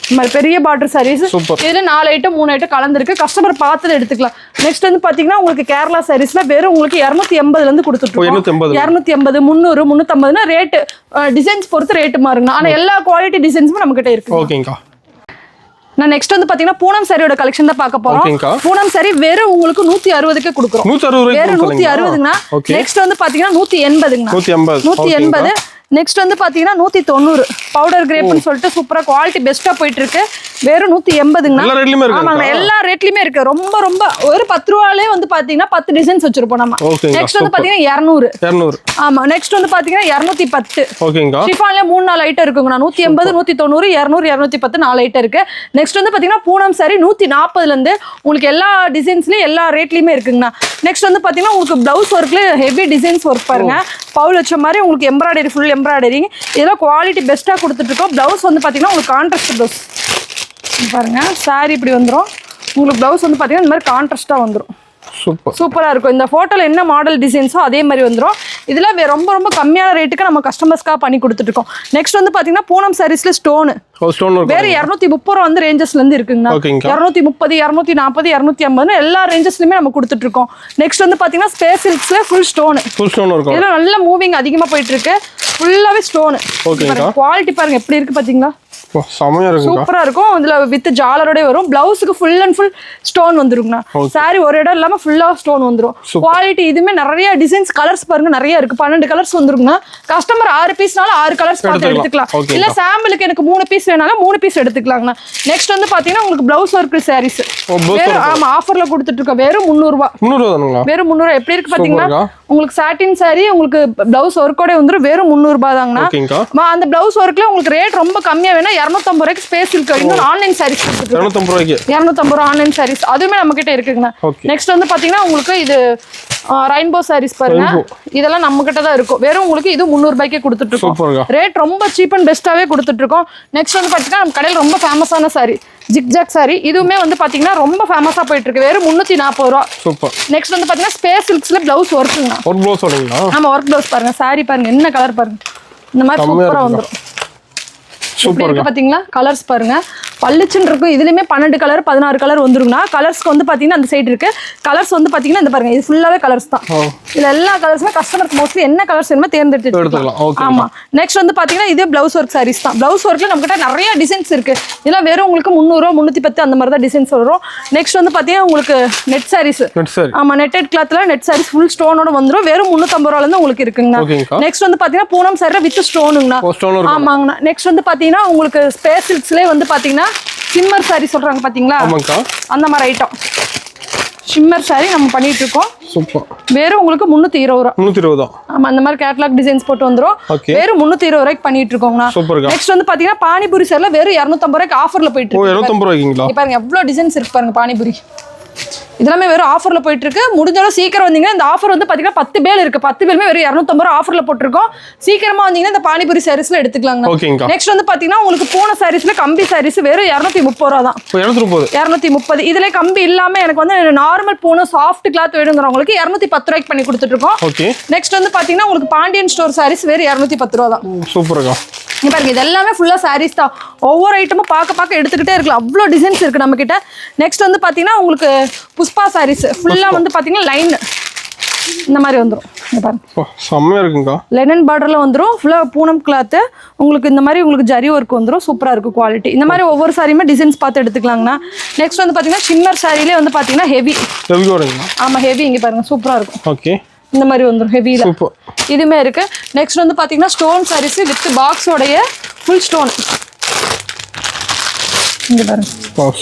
Speaker 2: இந்த மாதிரி பெரிய பார்டர் சாரீஸ் இதுல 4 ஐட்டம் 3 ஐட்டம் கலந்துருக்கு கஸ்டமர் பார்த்து எடுத்துக்கலாம் நெக்ஸ்ட் வந்து பாத்தீங்கன்னா உங்களுக்கு கேரளா சாரீஸ்ல வெறும் உங்களுக்கு 280ல இருந்து கொடுத்துட்டு இருக்கோம் 280 300 350னா ரேட் டிசைன்ஸ் பொறுத்து ரேட் மாறுங்க ஆனா எல்லா குவாலிட்டி டிசைன்ஸும் நம்ம கிட்ட இருக்கு
Speaker 1: ஓகேங்கா
Speaker 2: நான் நெக்ஸ்ட் வந்து பாத்தீங்கன்னா பூனம் சாரியோட கலெக்ஷன் தான் பார்க்க போறோம் பூனம் சாரி வெறும் உங்களுக்கு 160க்கு கொடுக்குறோம்
Speaker 1: 160
Speaker 2: வெறும் 160ங்கண்ணா நெக்ஸ்ட் வந்து பாத்தீங்கன்னா 180ங்கண்ணா 180 நெக்ஸ்ட் வந்து பாத்தீங்கன்னா 190 பவுடர் கிரேப்னு சொல்லிட்டு சூப்பரா குவாலிட்டி பெஸ்டா போயிட்டு இருக்கு வெறும் 180ங்கண்ணா ஆமாங்க எல்லா ரேட்லயுமே இருக்கு ரொம்ப ரொம்ப ஒரு 10 ரூபாயிலே வந்து பாத்தீங்கன்னா 10 டிசைன்ஸ் வச்சிருப்போம் நம்ம நெக்ஸ்ட் வந்து பாத்தீங்கன்னா 200 ஆமா நெக்ஸ்ட் வந்து பாத்தீங்கன்னா 210 ஓகேங்க ஷிஃபான்ல 3-4 ஐட்டம் இருக்குங்கண்ணா 180 190 200 210 4 ஐட்டம் இருக்கு நெக்ஸ்ட் வந்து பாத்தீங்கன்னா பூனம் சாரி 140ல இருந்து உங்களுக்கு எல்லா டிசைன்ஸ்லயும் எல்லா ரேட்லயுமே இருக்குங்கண்ணா நெக்ஸ்ட் வந்து பாத்தீங்கன்னா உங்களுக்கு பிளவுஸ் ஒர்க்ல ஹெவி டிசைன்ஸ் ஒர்க் பாருங்க பவுல் வச்ச மாதிரி உங்களுக்கு எம்ப்ராய்டரி ஃபுல் எம்ப்ராய்டரி இதெல்லாம் குவாலிட்டி பெஸ்டா கொடுத்துட்டு இருக்கோம் பிளவுஸ் வந்து பாத்தீங்கன்னா உங்களுக்கு கான்ட்ராஸ்ட் பிளவுஸ் பாருங்க சாரி இப்படி வந்துரும் உங்களுக்கு பிளவுஸ் வந்து பாத்தீங்கன்னா இந்த மாதிரி கான்ட்ராஸ்டா வந்துரும் சூப்பரா இருக்கும் இந்த போட்டோல என்ன மாடல் டிசைன்ஸோ அதே மாதிரி வந்துரும் இதுல ரொம்ப ரொம்ப கம்மியான ரேட்டுக்கு நம்ம கஸ்டமர்ஸ்க்காக பண்ணி கொடுத்துட்டு இருக்கோம். நெக்ஸ்ட் வந்து பாத்தீங்கன்னா பூனம் சாரீஸ்ல ஸ்டோன் வேற 230 ரூபா வந்து ரேஞ்சஸ்ல இருந்து இருக்குங்கண்ணா. 230, 240, 250 எல்லா ரேஞ்சஸ்லயுமே நம்ம கொடுத்துட்டு இருக்கோம். நெக்ஸ்ட் வந்து பாத்தீங்கன்னா ஸ்பேஸ் சில்க்ஸ்ல ஃபுல் ஸ்டோன் இருக்கும். இதெல்லாம் நல்ல மூவிங் அதிகமா போயிட்டு இருக்கு. ஃபுல்லாவே ஸ்டோன். குவாலிட்டி பாருங்க எப்படி இருக்கு பாத்தீங்களா? சூப்பரா இருக்கும். இதுல வித் ஜாலரோட வரும். பிளவுஸ்க்கு ஃபுல் அண்ட் ஃபுல் ஸ்டோன் வந்துருங்கண்ணா. சாரி ஒரு இடம் இல்லாம ஃபுல்லா ஸ்டோன் வந்துரும். குவாலிட்டி இதுமே நிறைய டிசைன்ஸ் கலர்ஸ் பாருங்க நிறைய இருக்கு. 12 கலர்ஸ் வந்துருங்கண்ணா. கஸ்டமர் 6 பீஸ்னால 6 கலர்ஸ் பார்த்து எடுத்துக்கலாம். இல்ல சாம்பிளுக்கு எனக்கு 3 பீஸ் வேணாலும் 3 பீஸ் எடுத்துக்கலாங்கண்ணா. நெக்ஸ்ட் வந்து பாத்தீங்கன்னா உங்களுக்கு பிளவுஸ் ஒர்க் சாரீஸ் ஆமா ஆஃபர்ல கொடுத்துட்டு இருக்கோம். வெறும் 300 ரூபாய். வெறும் 300 ரூபாய். எப்படி இருக்கு பாத்தீங்களா? உங்களுக்கு சாட்டின் சாரி உங்களுக்கு பிளவுஸ் ஒர்க்கோட வந்துரும். வெறும் 300 ரூபாய் தாங்கண்ணா. அந்த பிளவுஸ் ஒர்க்ல உங்களுக்கு ரேட் ரொம்ப கம்மியா வேணா 250 ரூபாய்க்கு ஸ்பேஸ் இருக்கு. இன்னும் ஆன்லைன் சாரீஸ் 250 ரூபாய்க்கு 250 ரூபாய் ஆன்லைன் சாரீஸ் அதுவுமே நம்ம கிட்ட இருக்குங்க. நெக்ஸ்ட் வந்து பாத்தீங்கன்னா உங்களுக்கு இது ரெயின்போ சாரீஸ் பாருங்க. இதெல்லாம் நம்ம கிட்ட தான் இருக்கும். வெறும் உங்களுக்கு இது 300 ரூபாய்க்கு கொடுத்துட்டு இருக்கோம். ரேட் ரொம்ப சீப் அண்ட் பெஸ்ட்டாவே கொடுத்துட்டு இருக்கோம். நெக்ஸ்ட் வந்து பாத்தீங்கன்னா நம்ம கடையில் ரொம்ப ஃபேமஸான சாரி ஜிக்ஜாக் சாரி. இதுவுமே வந்து பாத்தீங்கன்னா ரொம்ப ஃபேமஸா போயிட்டு இருக்கு. வெறும் 340 ரூபாய். சூப்பர். நெக்ஸ்ட் வந்து பாத்தீங்கன்னா ஸ்பேஸ் சில்க்ஸ்ல பிளவுஸ் ஒர்க்குங்க. ஒர்க் பிளவுஸ் வருங்களா? ஆமா ஒர்க் பிளவுஸ் பாருங்க. சாரி பாருங்க என்ன கலர் பாருங்க. இந்த மாதிரி சூப்பரா வந்துரும். சூப்பர் இருக்கு பாத்தீங்களா? கலர்ஸ் பாருங்க பல்லுச்சுன்னு இருக்கும். இதுலயுமே 12 கலர் 16 கலர் வந்துருங்கண்ணா. கலர்ஸ்க்கு வந்து பாத்தீங்கன்னா அந்த சைடு இருக்கு. கலர்ஸ் வந்து பாத்தீங்கன்னா இந்த பாருங்க இது ஃபுல்லாவே கலர்ஸ் தான். இதுல எல்லா கலர்ஸுமே கஸ்டமருக்கு மோஸ்ட்லி என்ன கலர்ஸ் வேணுமோ தேர்ந்தெடுத்து எடுத்துக்கலாம். ஆமா. நெக்ஸ்ட் வந்து பாத்தீங்கன்னா இது பிளவுஸ் ஒர்க் சாரீஸ் தான். பிளவுஸ் ஒர்க்ல நம்ம கிட்ட நிறைய டிசைன்ஸ் இருக்கு. இதெல்லாம் வெறும் உங்களுக்கு 300 ரூபாய் 310 அந்த மாதிரி தான் டிசைன்ஸ் வரும். நெக்ஸ்ட் வந்து பாத்தீங்கன்னா உங்களுக்கு நெட் சாரீஸ். ஆமா நெட்டட் கிளாத்ல நெட் சாரீஸ் ஃபுல் ஸ்டோனோட வந்துரும். வெறும் 350 ரூபாயில இருந்து உங்களுக்கு இருக்குங்கண்ணா. நெக்ஸ்ட் வந்து பாத்தீங்கன்னா பூனம் சாரி வித் ஸ்டோனுங்கண்ணா. ஆமாங்கண்ணா. நெக்ஸ்ட் வந்து பாத்தீங்கன்னா உங்களுக்கு ஸ்பேஸ் சில்க்ஸ்லயே வந்து பாத்தீங்கன்னா ஷிம்மர் சாரி சொல்றாங்க பாத்தீங்களா? அந்த மாதிரி ஐட்டம் ஷிம்மர் சாரி நம்ம பண்ணிட்டு இருக்கோம். சூப்பர். வெறும் உங்களுக்கு 320 ரூபாய். 320 தான். ஆமா அந்த மாதிரி கேட்டலாக் டிசைன்ஸ் போட்டு வந்துரும். வெறும் 320 ரூபாய்க்கு பண்ணிட்டு இருக்கோம்னா. நெக்ஸ்ட் வந்து பாத்தீங்கன்னா பானிபூரி சாரில வெறும் 250 ரூபாய்க்கு ஆஃபர்ல போயிட்டு இருக்கு. 250 ரூபாய்க்குங்களா? பாருங்க எவ்வளவு டிசைன்ஸ் இருக்கு பாருங்க பானிபூரி. இதெல்லாமே வெறும் ஆஃபர்ல போயிட்டு இருக்கு. முடிஞ்சாலும் சீக்கிரம் வந்தீங்கன்னா இந்த ஆஃபர் வந்து பாத்தீங்கன்னா 10 பேர் இருக்கு. 10 பேருமே வெறும் 250 ரூபாய் ஆஃபர்ல போட்டிருக்கோம். சீக்கிரமா வந்தீங்கன்னா இந்த பானிபூரி சாரீஸ்ல எடுத்துக்கலாங்க. நெக்ஸ்ட் வந்து பாத்தீங்கன்னா உங்களுக்கு பூனை சாரீஸ்ல கம்பி சாரீஸ் வெறும் 230 ரூபாய் தான். 230. இதுல கம்பி இல்லாம எனக்கு வந்து நார்மல் பூனை சாஃப்ட் கிளாத் வேணுங்கிறவங்களுக்கு 210 ரூபாய்க்கு பண்ணி கொடுத்துட்டு இருக்கோம். நெக்ஸ்ட் வந்து பாத்தீங்கன்னா உங்களுக்கு பாண்டியன் ஸ்டோர் சாரீஸ் வெறும் 210 ரூபாய் தான். சூப்பர்ங்க. இங்க பாருங்க இது எல்லாமே ஃபுல்லா சாரீஸ் தான். ஒவ்வொரு ஐட்டமும் பார்க்க எடுத்துக்கிட்டே இருக்கலாம். அவ்வளோ டிசைன்ஸ் இருக்கு நம்ம கிட்ட. நெக்ஸ்ட் வந்து பாத்தீங்கன்னா உங்களுக்கு புஷ்பா சாரீஸ் ஃபுல்லா வந்து பாத்தீங்கன்னா லைன் இந்த மாதிரி வந்துரும். இங்க பாருங்க செம்மையா இருக்குங்க. லெனன் பார்டர்ல வந்துரும். ஃபுல்லா பூனம் கிளாத் உங்களுக்கு இந்த மாதிரி உங்களுக்கு ஜரி ஒர்க் வந்துரும். சூப்பரா இருக்கு குவாலிட்டி. இந்த மாதிரி ஒவ்வொரு சாரியுமே டிசைன்ஸ் பார்த்து எடுத்துக்கலாங்கண்ணா. நெக்ஸ்ட் வந்து பாத்தீங்கன்னா ஷிம்மர் சாரிலே வந்து பாத்தீங்கன்னா ஹெவி வருங்க. ஆமா ஹெவி இங்க பாருங்க சூப்பரா இருக்கும். ஓகே இந்த மாதிரி வந்துரும் ஹெவில. சூப்பர். இதுமே இருக்கு. நெக்ஸ்ட் வந்து பாத்தீங்கன்னா ஸ்டோன் சாரீஸ் வித் பாக்ஸோடைய ஃபுல் ஸ்டோன். இங்க பாருங்க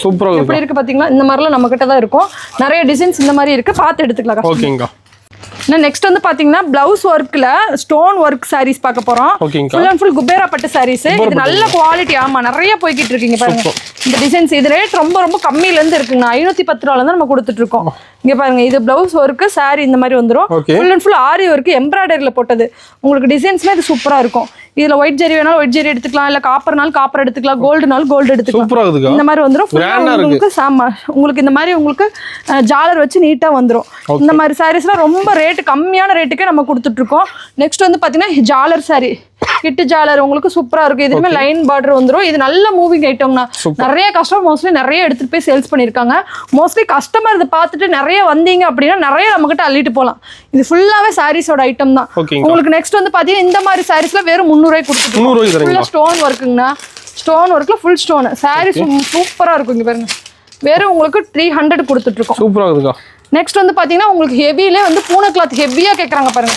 Speaker 2: சூப்பரா இருக்கு. எப்படி இருக்கு பாத்தீங்களா? இந்த மாதிரிலாம் நம்ம கிட்ட தான் இருக்கும். நிறைய டிசைன்ஸ் இந்த மாதிரி இருக்கு. பார்த்து எடுத்துக்கலாம். ஓகேங்க. நெக்ஸ்ட் வந்து பாத்தீங்கன்னா பிளவுஸ் ஒர்க்ல ஸ்டோன் ஒர்க் சாரீஸ் பார்க்க போறோம். ஃபுல் அண்ட் ஃபுல் குபேரா பட்டு சாரீஸ். இது நல்ல குவாலிட்டி. ஆமா நிறைய போய்கிட்டு இருக்கீங்க பாருங்க. இந்த டிசைன்ஸ் இது ரேட் ரொம்ப ரொம்ப கம்மியில இருந்து இருக்குங்க. 510 ரூபாயில இருந்து நம்ம கொடுத்துட்டு இருக்கோம். இங்க பாருங்க இது பிளவுஸ் ஒர்க் சாரி இந்த மாதிரி வந்துரும். Full and full aari work எம்ப்ராய்டரியில போட்டது. உங்களுக்கு டிசைன்ஸ்மே இது சூப்பரா இருக்கும். இதுல ஒயிட் ஜெரி வேணாலும் ஒயிட் ஜெரி எடுத்துக்கலாம். இல்ல காப்பர்னாலும் காப்பர் எடுத்துக்கலாம். கோல்டுனாலும் கோல்டு எடுத்துக்கலாம். இந்த மாதிரி வந்துரும். உங்களுக்கு சாமா உங்களுக்கு இந்த மாதிரி உங்களுக்கு ஜாலர் வச்சு நீட்டா வந்துரும். இந்த மாதிரி சாரீஸ்லாம் ரொம்ப ரேட் கம்மியான ரேட்டுக்கே நம்ம கொடுத்துட்டு இருக்கோம். நெக்ஸ்ட் வந்து பாத்தீங்கன்னா ஜாலர் சாரி கிட்டு ஜாலர் உங்களுக்கு சூப்பரா இருக்கு. இதுவுமே லைன் பார்டர் வந்துரும். இது நல்ல மூவிங் ஐட்டம்னா நிறைய கஸ்டமர் மோஸ்ட்லி நிறைய எடுத்துட்டு போய் சேல்ஸ் பண்ணிருக்காங்க. மோஸ்ட்லி கஸ்டமர் இதை பார்த்துட்டு நிறைய வந்தீங்க அப்படின்னா நிறைய நம்ம கிட்ட அள்ளிட்டு போகலாம். இது ஃபுல்லாவே சாரீஸோட ஐட்டம் தான். உங்களுக்கு நெக்ஸ்ட் வந்து பாத்தீங்கன்னா இந்த மாதிரி சாரீஸ்ல வெறும் 300 ரூபாய் கொடுத்துருக்கோம். ஸ்டோன் ஒர்க்குங்கண்ணா. ஸ்டோன் ஒர்க்ல ஃபுல் ஸ்டோன் சாரீ சூப்பரா இருக்கும். இங்க பாருங்க வெறும் உங்களுக்கு 300 கொடுத்துட்டு இருக்கோம். சூப்பரா இருக்குக்கா. நெக்ஸ்ட் வந்து பாத்தீங்கன்னா உங்களுக்கு ஹெவிலே வந்து பூனை கிளாத் ஹெவியா கேக்குறாங்க பாருங்க.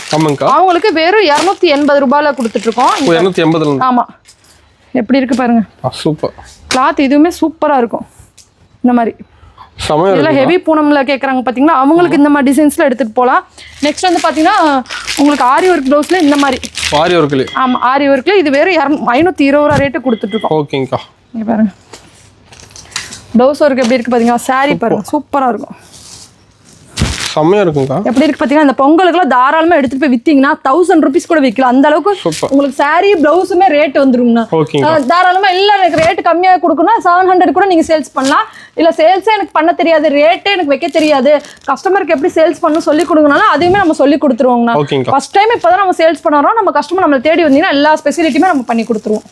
Speaker 2: அவங்களுக்கு வெறும் 280 ரூபாயில கொடுத்துட்டு இருக்கோம். 280. ஆமா எப்படி இருக்கு பாருங்க. Super cloth. இதுவுமே சூப்பரா இருக்கும். இந்த மாதிரி இதெல்லாம் ஹெவி பூனம்ல கேக்குறாங்க பாத்தீங்களா? அவங்களுக்கு இந்த மாதிரி டிசைன்ஸ்ல எடுத்துட்டு போலாம். நெக்ஸ்ட் வந்து பாத்தீங்கன்னா உங்களுக்கு ஆரி ஒர்க் ப்ளவுஸ்ல இந்த மாதிரி ஆரி ஒர்க்ல. ஆமா ஆரி ஒர்க்ல இது வெறும் 520 ரூபாய் ரேட் கொடுத்துட்டு இருக்கோம். ஓகேங்கா. இங்க பாருங்க ப்ளவுஸ் ஒர்க் எப்படி இருக்கு பாத்தீங்களா? சாரி பாருங்க சூப்பரா இருக்கும்.
Speaker 1: செம்மையா இருக்குங்கக்கா.
Speaker 2: எப்படி இருக்கு பாத்தீங்கன்னா இந்த பொங்கலுக்குலாம் தாராளமா எடுத்துட்டு போய் வித்தீங்கன்னா 1000 rupees கூட விற்கலாம். அந்த அளவுக்கு உங்களுக்கு saree பிளவுஸுமே ரேட் வந்துருங்கண்ணா. தாராளமா இல்ல எனக்கு ரேட் கம்மியா கொடுக்கணும் 700 கூட நீங்க சேல்ஸ் பண்ணலாம். இல்ல சேல்ஸே எனக்கு பண்ண தெரியாது, ரேட்டே எனக்கு வைக்க தெரியாது, கஸ்டமருக்கு எப்படி சேல்ஸ் பண்ணணும் சொல்லி கொடுங்கனாலும் அதையுமே நம்ம சொல்லி கொடுத்துருவோங்கண்ணா. ஃபர்ஸ்ட் டைம் இப்பதான் நம்ம சேல்ஸ் பண்ண வரோம். நம்ம கஸ்டமர் நம்மளை தேடி வந்தீங்கன்னா எல்லா ஸ்பெசிலிட்டியுமே நம்ம பண்ணி கொடுத்துருவோம்.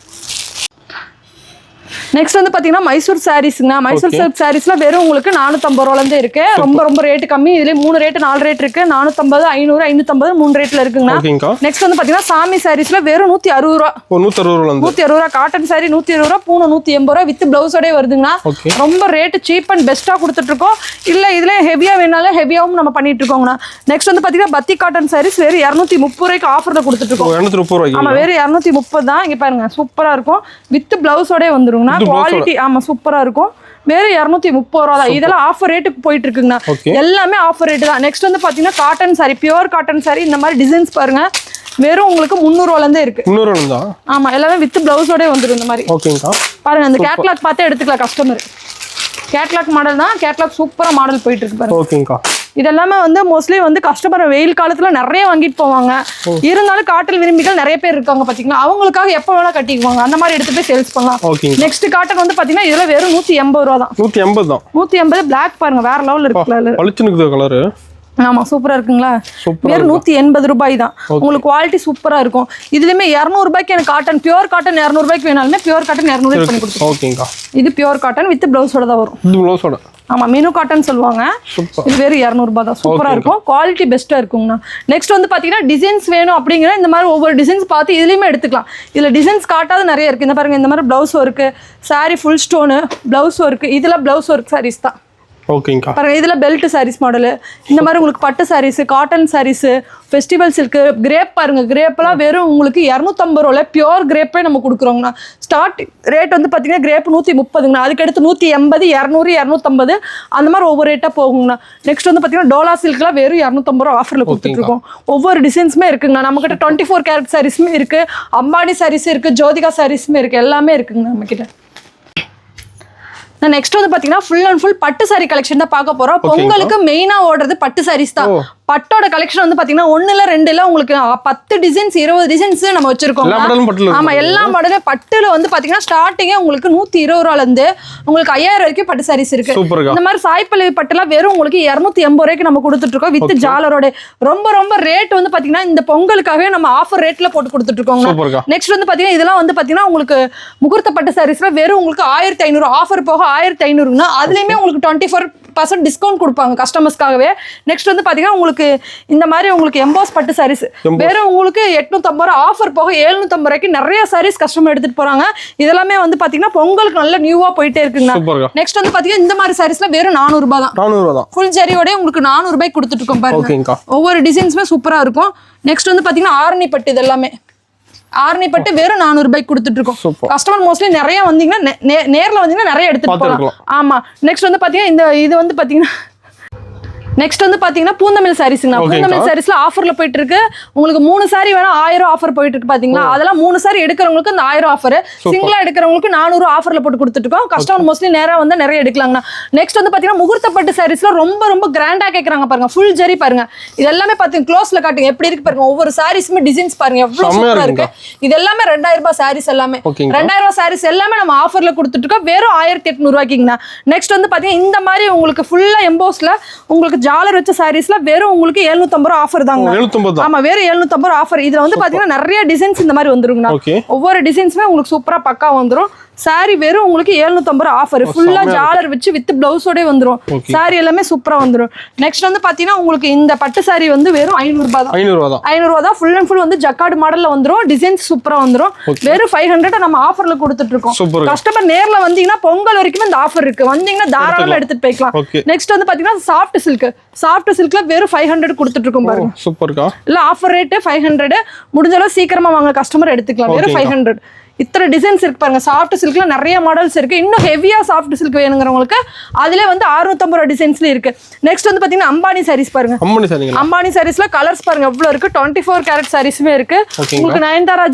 Speaker 2: நெக்ஸ்ட் வந்து பாத்தீங்கன்னா மைசூர் சாரீஸ்ங்க. மைசூர் சில்க் சாரீஸ்ல வெறும் உங்களுக்கு 450 ரூபாயில இருந்து இருக்கு. ரொம்ப ரொம்ப ரேட் கம்மி. இதுல 3 ரேட் 4 ரேட் இருக்கு. 450, 500, 550 3 ரேட்ல இருக்குங்க. நெக்ஸ்ட் வந்து பாத்தீங்கன்னா சாமி சாரீஸ்ல வெறும் 160 ரூபாய். 160 ரூபாய் காட்டன் சாரி 120 ரூபாய், பூனை 180 ரூபாய் வித் பிளவுஸோட வருதுங்க. ரொம்ப ரேட் சீப் அண்ட் பெஸ்டா கொடுத்துட்டு இருக்கோம். இல்ல இதுல ஹெவியா வேணாலும் ஹெவியாவும் நம்ம பண்ணிட்டு இருக்கோம்னா. நெக்ஸ்ட் வந்து பாத்தீங்கன்னா பத்தி காட்டன் சாரீஸ் வெறும் 230 ரூபாய்க்கு ஆஃபர்ல கொடுத்துட்டு இருக்கோம். 230 ரூபாய். ஆமா வெறும் 230 தான். இங்க பாருங்க சூப்பரா இருக்கும். வித் பிளவுஸோட வந்துருங்க. குவாலிட்டி ஆமா சூப்பரா இருக்கும். வேற 230 ரூபா தான். இதெல்லாம் ஆஃபர் ரேட்டுக்கு போயிட்டு இருக்குங்கண்ணா. எல்லாமே ஆஃபர் ரேட் தான். நெக்ஸ்ட் வந்து பாத்தீங்கன்னா cotton sorry, pure cotton sorry இந்த மாதிரி டிசைன்ஸ் பாருங்க. வெறும் உங்களுக்கு 300 ரூபாயில இருந்தே இருக்கு. 300 ரூபாய் தான். ஆமா எல்லாமே வித் பிளவுஸோட வந்துரும் இந்த மாதிரி. ஓகேங்கா. பாருங்க அந்த கேட்லாக் பார்த்தே எடுத்துக்கலாம் கஸ்டமர். கேட்லாக் மாடல் தான். கேட்லாக் சூப்பரா மாடல் போயிட்டு இருக்கு பாருங்க. ஓகேங்கா. இதெல்லாமே வந்து மோஸ்ட்லி வந்து கஸ்டமர் வெயில் காலத்துல நிறைய வாங்கிட்டு போவாங்க. இருந்தாலும் காட்டன் விரும்பிகள் நிறைய பேர் இருக்காங்க பாத்தீங்கன்னா. அவங்களுக்காக எப்ப வேணா கட்டிக்குவாங்க. அந்த மாதிரி எடுத்து போய் சேல்ஸ் பண்ணலாம். நெக்ஸ்ட் காட்டன் வந்து பாத்தீங்கன்னா இதுல வெறும் 180 ரூபா தான். 180 தான். 180 பிளாக் பாருங்க வேற லெவல்ல இருக்குல்ல. பளிச்சுனுக்குது கலர். ஆமா சூப்பரா இருக்குங்களா. வெறும் 180 ரூபாய் தான். உங்களுக்கு குவாலிட்டி சூப்பரா இருக்கும். இதுலயுமே 200 ரூபாய்க்கு எனக்கு காட்டன் பியூர் காட்டன் 200 ரூபாய்க்கு வேணாலுமே பியூர் காட்டன் 200 ரூபாய்க்கு பண்ணி கொடுத்துருவோம். ஓகேங்கா. இது பியூர் காட்டன் வித் பிளவுஸோட தான் வரும். இது பிளவுஸோட. ஆமா மீனு காட்டன் சொல்லுவாங்க. இது வெறும் 200 ரூபாய் தான். சூப்பரா இருக்கும். குவாலிட்டி பெஸ்டா இருக்குங்கண்ணா. நெக்ஸ்ட் வந்து பாத்தீங்கன்னா டிசைன்ஸ் வேணும் அப்படிங்கிற இந்த மாதிரி ஒவ்வொரு டிசைன்ஸ் பார்த்து இதுலயுமே எடுத்துக்கலாம். இதுல டிசைன்ஸ் காட்டாத நிறைய இருக்கு. இந்த பாருங்க இந்த மாதிரி blouse work, sorry full stone, blouse work, இதுல பிளவுஸ் ஒர்க் சாரீஸ் தான். ஓகேங்கா. பாருங்க இதுல பெல்ட் சாரீஸ் மாடல். இந்த மாதிரி உங்களுக்கு பட்டு saris, cotton saris, festival silk, crepe பாருங்க. கிரேப்லாம் வெறும் உங்களுக்கு 250 ரூபாயில பியூர் கிரேப்பே நம்ம கொடுக்குறோங்கண்ணா. ஸ்டார்ட் ரேட் வந்து பாத்தீங்கன்னா கிரேப் 130ங்கண்ணா. அதுக்கடுத்து 180, 200, 250 அந்த மாதிரி ஒவ்வொரு ரேட்டா போகுங்கண்ணா. நெக்ஸ்ட் வந்து பாத்தீங்கன்னா டோலா சில்க்லாம் வெறும் 250 ரூபா ஆஃபர்ல கொடுத்துட்டு இருக்கோம். ஒவ்வொரு டிசைன்ஸுமே இருக்குங்கண்ணா. நம்ம கிட்ட 24 கேரட் சாரீஸுமே இருக்கு, அம்பானி சாரீஸ் இருக்கு, ஜோதிகா சாரீஸுமே இருக்கு. எல்லாமே இருக்குங்கண்ணா நம்ம கிட்ட. நெக்ஸ்ட் வந்து பாத்தீங்கன்னா ஃபுல் அண்ட் ஃபுல் பட்டு சாரி கலெக்ஷன் தான் பார்க்க போறோம். பொங்கலுக்கு மெயினா ஓடுறது பட்டு சாரீஸ் தான். பட்டோட கலெக்ஷன் வந்து பாத்தீங்கன்னா 1 இல்ல 2 இல்ல உங்களுக்கு 10 டிசைன்ஸ் 20 டிசைன்ஸ் நம்ம வச்சிருக்கோம். ஆமா எல்லா மாடலும் பட்டுல வந்து பாத்தீங்கன்னா ஸ்டார்டிங்கே உங்களுக்கு 120 ரூபாயில இருந்து உங்களுக்கு 5000 வரைக்கும் பட்டு சாரீஸ் இருக்கு. இந்த மாதிரி சாய்ப்பல்லவி பட்டுலாம் வெறும் உங்களுக்கு 280 ரூபாய்க்கு நம்ம கொடுத்துட்டு இருக்கோம் வித் ஜாலரோட. ரொம்ப ரொம்ப ரேட் வந்து பாத்தீங்கன்னா இந்த பொங்கலுக்காகவே நம்ம ஆஃபர் ரேட்ல போட்டு கொடுத்துட்டு இருக்கோம். நெக்ஸ்ட் வந்து பாத்தீங்கன்னா இதெல்லாம் வந்து பாத்தீங்கன்னா உங்களுக்கு முகூர்த்த பட்டு சாரீஸ்ல வெறும் உங்களுக்கு 1500 ஆஃபர் போக 1500னா அதுலயுமே உங்களுக்கு 24% டிஸ்கவுண்ட் கொடுப்பாங்க கஸ்டமர்ஸ்க்காகவே. நெக்ஸ்ட் வந்து பாத்தீங்கன்னா உங்களுக்கு இந்த மாதிரி உங்களுக்கு எம்போஸ் பட்டு சாரீஸ் வெறும் உங்களுக்கு 850 ரூபாய் ஆஃபர் போக 750 ரூபாய்க்கு நிறைய சாரீஸ் கஸ்டமர் எடுத்துட்டு போறாங்க. இதெல்லாமே வந்து பாத்தீங்கன்னா பொங்கலுக்கு நல்ல நியூவா போயிட்டே இருக்குங்க. நெக்ஸ்ட் வந்து பாத்தீங்கன்னா இந்த மாதிரி சாரீஸ்ல வெறும் 400 ரூபாய் தான். 400 ரூபாய் தான். ஃபுல் ஜரியோட உங்களுக்கு 400 ரூபாய்க்கு கொடுத்துட்டு இருக்கோம் பாருங்க. ஒவ்வொரு டிசைன்ஸுமே சூப்பரா இருக்கும். நெக்ஸ்ட் வந்து பாத்தீங்கன்னா ஆரணி பட்டு. இது எல்லாமே ஆரணி பட்டு வெறும் 400 ரூபாய்க்கு கொடுத்துட்டு இருக்கோம். கஸ்டமர் மோஸ்ட்லி நிறைய வந்தீங்கன்னா நேர்ல வந்தீங்கன்னா நிறைய எடுத்துட்டு போகலாம். ஆமா நெக்ஸ்ட் வந்து பாத்தீங்கன்னா இந்த இது வந்து பாத்தீங்கன்னா நெக்ஸ்ட் வந்து பாத்தீங்கன்னா பூந்தமிழ் சாரீஸ்ங்க. பூந்தமிழ் சாரீஸ்ல ஆஃபர்ல போயிட்டு இருக்கு. உங்களுக்கு 3 சாரி வேணா 1000 ஆஃபர் போயிட்டு இருக்கு பாத்தீங்களா. அதெல்லாம் 3 சாரி எடுக்கிறவங்களுக்கு இந்த 1000 ஆஃபர், சிங்கிளா எடுக்கிறவங்களுக்கு 400 ஆஃபர்ல போட்டு கொடுத்துட்டு இருக்கோம். கஸ்டமர் மோஸ்ட்லி நேரா வந்து நிறைய எடுக்கலாங்கண்ணா. நெக்ஸ்ட் வந்து பாத்தீங்கன்னா முகூர்த்த பட்டு சாரீஸ்ல ரொம்ப ரொம்ப கிராண்டா கேக்குறாங்க பாருங்க. ஃபுல் ஜரி பாருங்க. இது எல்லாமே பாத்தீங்க க்ளோஸ்ல காட்டுங்க எப்படி இருக்கு பாருங்க. ஒவ்வொரு சாரீஸுமே டிசைன்ஸ் பாருங்க எவ்வளவு சூப்பரா இருக்கு. இது எல்லாமே 2000 ரூபாய் சாரீஸ். எல்லாமே 2000 ரூபாய் சாரீஸ் எல்லாமே நம்ம ஆஃபர்ல கொடுத்துட்டு இருக்கோம் வெறும் 1800 ரூபாய்க்குங்கண்ணா. நெக்ஸ்ட் வந்து பாத்தீங்கன்னா இந்த மாதிரி உங்களுக்கு ஃபுல்லா எம்போஸ்ல உங்களுக்கு ஜாலர் வச்ச சாரீஸ் வெறும் உங்களுக்கு 750 ரூபாய் ஆஃபர் தாங்க. ஆமா வெறும் 750 ரூபாய் ஆஃபர். இதுல வந்து பாத்தீங்கன்னா நிறைய டிசைன்ஸ் இந்த மாதிரி வந்துருங்கண்ணா. ஒவ்வொரு டிசைன்ஸுமே உங்களுக்கு சூப்பரா பக்கா வந்துரும். சாரி வெறும் உங்களுக்கு 750 ரூபாய் ஆஃபர். ஃபுல்லா ஜாலர் வச்சு வித் பிளவுஸோட வந்துரும். சாரி எல்லாமே சூப்பரா வந்துரும். நெக்ஸ்ட் வந்து பாத்தீங்கன்னா உங்களுக்கு இந்த பட்டு சாரி வந்து வெறும் 500 ரூபாய் தான். 500 ரூபாய் தான். ஃபுல் அண்ட் ஃபுல் வந்து ஜக்கார்டு மாடல்ல வந்துரும். டிசைன்ஸ் சூப்பரா வந்துரும். வெறும் 500 நம்ம ஆஃபர்ல கொடுத்துட்டு இருக்கோம். கஸ்டமர் நேர்ல வந்தீங்கன்னா பொங்கல் வரைக்கும் இந்த ஆஃபர் இருக்கு. வந்தீங்கன்னா தாராளமா எடுத்துட்டு போய்க்கலாம். நெக்ஸ்ட் வந்து பாத்தீங்கன்னா சாஃப்ட் சில்க். சாஃப்ட் சில்க்ல வெறும் 500 கொடுத்துட்டு இருக்கோம் பாருங்க. சூப்பர்க்கா. இல்ல ஆஃபர் ரேட் 500. முடிஞ்ச அளவு சீக்கிரமா வாங்க கஸ்டமர் எடுத்துக்கலாம். வெறும் 500. இத்தனை டிசைன்ஸ் இருக்கு பாருங்க. சாஃப்ட் சில்க்ல நிறைய மாடல்ஸ் இருக்கு. இன்னும் ஹெவியா சாஃப்ட் சில்க் வேணுங்கிறவங்களுக்கு அதுல வந்து 650 ரூபாய் டிசைன்ஸ்ல இருக்கு. நெக்ஸ்ட் வந்து பாத்தீங்கன்னா அம்பானி சாரீஸ் பாருங்க. அம்பானி சாரீஸ்ல கலர்ஸ் பாருங்க எவ்வளவு இருக்கு. 24 கேரட் சாரீஸுமே இருக்கு. உங்களுக்கு நயன்தாரா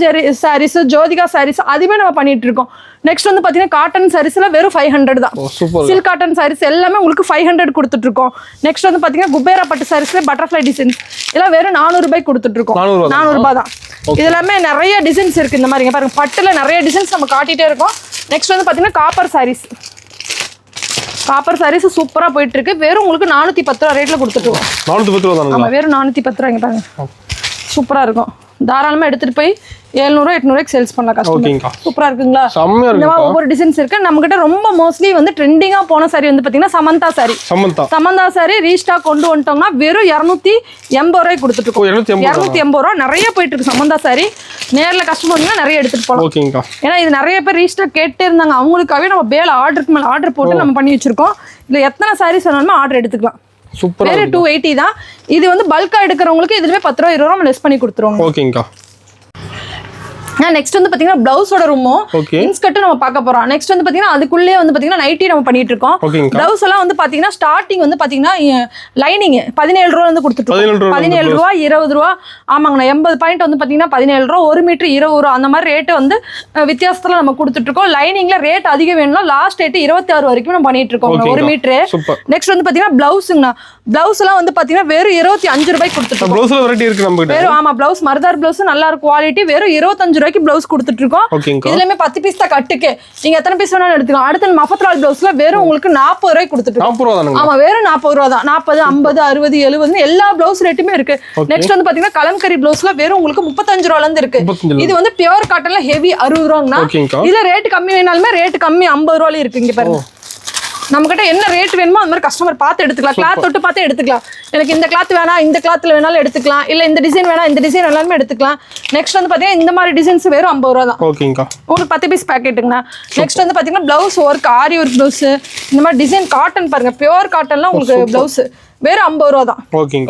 Speaker 2: சாரீஸ், ஜோதிகா சாரீஸ் அதுவுமே நம்ம பண்ணிட்டு இருக்கோம். நெக்ஸ்ட் வந்து பாத்தீங்கன்னா காட்டன் சாரீஸ்ல வெறும் 500 தான். சில்க் காட்டன் சாரீஸ் எல்லாமே உங்களுக்கு 500 கொடுத்துட்டு இருக்கோம். நெக்ஸ்ட் வந்து பாத்தீங்கன்னா குபேரா பட்டு சாரீஸ்ல பட்டர்ஃப்ளை டிசைன்ஸ் இதெல்லாம் வெறும் 400 ரூபாய் கொடுத்துட்டு இருக்கோம். 400 ரூபாய் தான். இது எல்லாமே நிறைய டிசைன்ஸ் இருக்கு. இந்த மாதிரி பாருங்க பட்டுல நிறைய டிசைன்ஸ் நம்ம காட்டிட்டே இருக்கோம். நெக்ஸ்ட் வந்து பாத்தீங்கன்னா காப்பர் சாரீஸ். காப்பர் சாரீஸ் சூப்பரா போயிட்டு இருக்கு. வெறும் உங்களுக்கு 410 ரூபாய் ரேட்ல கொடுத்துட்டு இருக்கோம். 410 ரூபாய் தான். ஆமா வெறும் 410 ரூபாய் பாருங்க. சூப்பரா இருக்கும். தாராளமா எடுத்துட்டு போய் 700 800 சேல்ஸ் பண்ணலாம். கஸ்டமர் சூப்பரா இருக்குங்களா? இந்த மாதிரி ஒவ்வொரு டிசைன்ஸ் இருக்கு. நம்ம கிட்ட ரொம்ப மோஸ்ட்லி வந்து ட்ரெண்டிங்கா போன சாரி வந்து பாத்தீங்கன்னா Samantha sorry. Samantha sorry restock கொண்டு வந்துட்டோம்னா வெறும் 280 ரூபாய் கொடுத்துட்டு இருக்கோம். 280 ரூபாய் நிறைய போயிட்டு இருக்கு சமந்தா சாரி. நேர்ல கஸ்டமர் நிறைய எடுத்துட்டு போகலாம். ஏன்னா இது நிறைய பேர் ரீஸ்டாக் கேட்டே இருந்தாங்க. அவங்களுக்காகவே நம்ம பேல ஆர்டருக்கு மேல ஆர்டர் போட்டு நம்ம பண்ணி வச்சிருக்கோம். இதுல எத்தனை சாரீஸ் வேணாலுமே ஆர்டர் எடுத்துக்கலாம். வேற 280 தான். இது வந்து பல்கா எடுக்கிறவங்களுக்கு இதுலயே 10 ரூபாய் 20 ரூபாய் லெஸ் பண்ணி கொடுத்துருவோம். ஓகேங்கா. நெக்ஸ்ட் வந்து பாத்தீங்கன்னா பிளவுஸோட ரூமும் இன்ஸ்கர்ட் நம்ம பார்க்க போறோம். நெக்ஸ்ட் வந்து பாத்தீங்கன்னா அதுக்குள்ளே வந்து பாத்தீங்கன்னா நைட்டி நம்ம பண்ணிட்டு இருக்கோம். பிளவுஸ் எல்லாம் வந்து பாத்தீங்கன்னா ஸ்டார்டிங் வந்து பாத்தீங்கன்னா லைனிங் 17 ரூபாய் வந்து கொடுத்துட்டு 17 ரூபாய் 20 ரூபாய். ஆமாங்கண்ணா 80 பாயிண்ட் வந்து பாத்தீங்கன்னா 17 ரூபாய் 1 மீட்டர் 20 ரூபாய் அந்த மாதிரி ரேட்டு வந்து வித்தியாசத்துல நம்ம கொடுத்துட்டு இருக்கோம். லைனிங்ல ரேட் அதிகம் வேணும்னா லாஸ்ட் ரேட் 26 வரைக்கும் நம்ம பண்ணிட்டு இருக்கோம் 1 மீட்டர். நெக்ஸ்ட் வந்து பாத்தீங்கன்னா பிளவுஸ்ங்கண்ணா பிளவுஸ் எல்லாம் வந்து பாத்தீங்கன்னா வெறும் 25 ரூபாய் கொடுத்துட்டு இருக்கோம். வெறும் ஆமா பிளவுஸ் மருதார் பிளவுஸ் நல்ல குவாலிட்டி வெறும் 25 ரூபாய்க்கு பிளவுஸ் கொடுத்துட்டு இருக்கோம். இதுலயுமே 10 பீஸ் தான் கட்டுக்கு. நீங்க எத்தனை பீஸ் வேணாலும் எடுத்துக்கலாம். அடுத்து மஃபத்லால் பிளவுஸ்ல வெறும் உங்களுக்கு 40 ரூபாய் கொடுத்துட்டு இருக்கோம். ஆமா வெறும் 40 ரூபாய் தான். 40 50 60 70 எல்லா பிளவுஸ் ரேட்டுமே இருக்கு. நெக்ஸ்ட் வந்து பாத்தீங்கன்னா கலம்கரி பிளவுஸ்ல வெறும் உங்களுக்கு 35 ரூபாயில இருந்து இருக்கு. இது வந்து பியூர் காட்டன்ல ஹெவி 60 ரூபாங்கண்ணா. இதுல ரேட் கம்மி வேணாலுமே ரேட் கம்மி 50 ரூபாயில இருக்கு. இங்க பாருங்க நம்ம கிட்ட என்ன ரேட் வேணுமோ அந்த மாதிரி கஸ்டமர் பார்த்து எடுத்துக்கலாம். கிளாத் தொட்டு பார்த்து எடுத்துக்கலாம். எனக்கு இந்த கிளாத் வேணா இந்த கிளாத்ல வேணாலும் எடுத்துக்கலாம். இல்ல இந்த டிசைன் வேணா இந்த டிசைன் எல்லாமே எடுத்துக்கலாம். நெக்ஸ்ட் வந்து பாத்தீங்கன்னா இந்த மாதிரி டிசைன்ஸ் வெறும் 50 ரூபாய் தான். ஓகேங்கா. உங்களுக்கு 10 பீஸ் பேக்கெட்டுங்கண்ணா. நெக்ஸ்ட் வந்து பாத்தீங்கன்னா பிளவுஸ் ஒர்க் ஆரி ஒர்க் பிளவுஸ் இந்த மாதிரி டிசைன் காட்டன் பாருங்க பியூர் காட்டன்ல உங்களுக்கு பிளவுஸ் வெறும் 50 ரூபாய் தான்.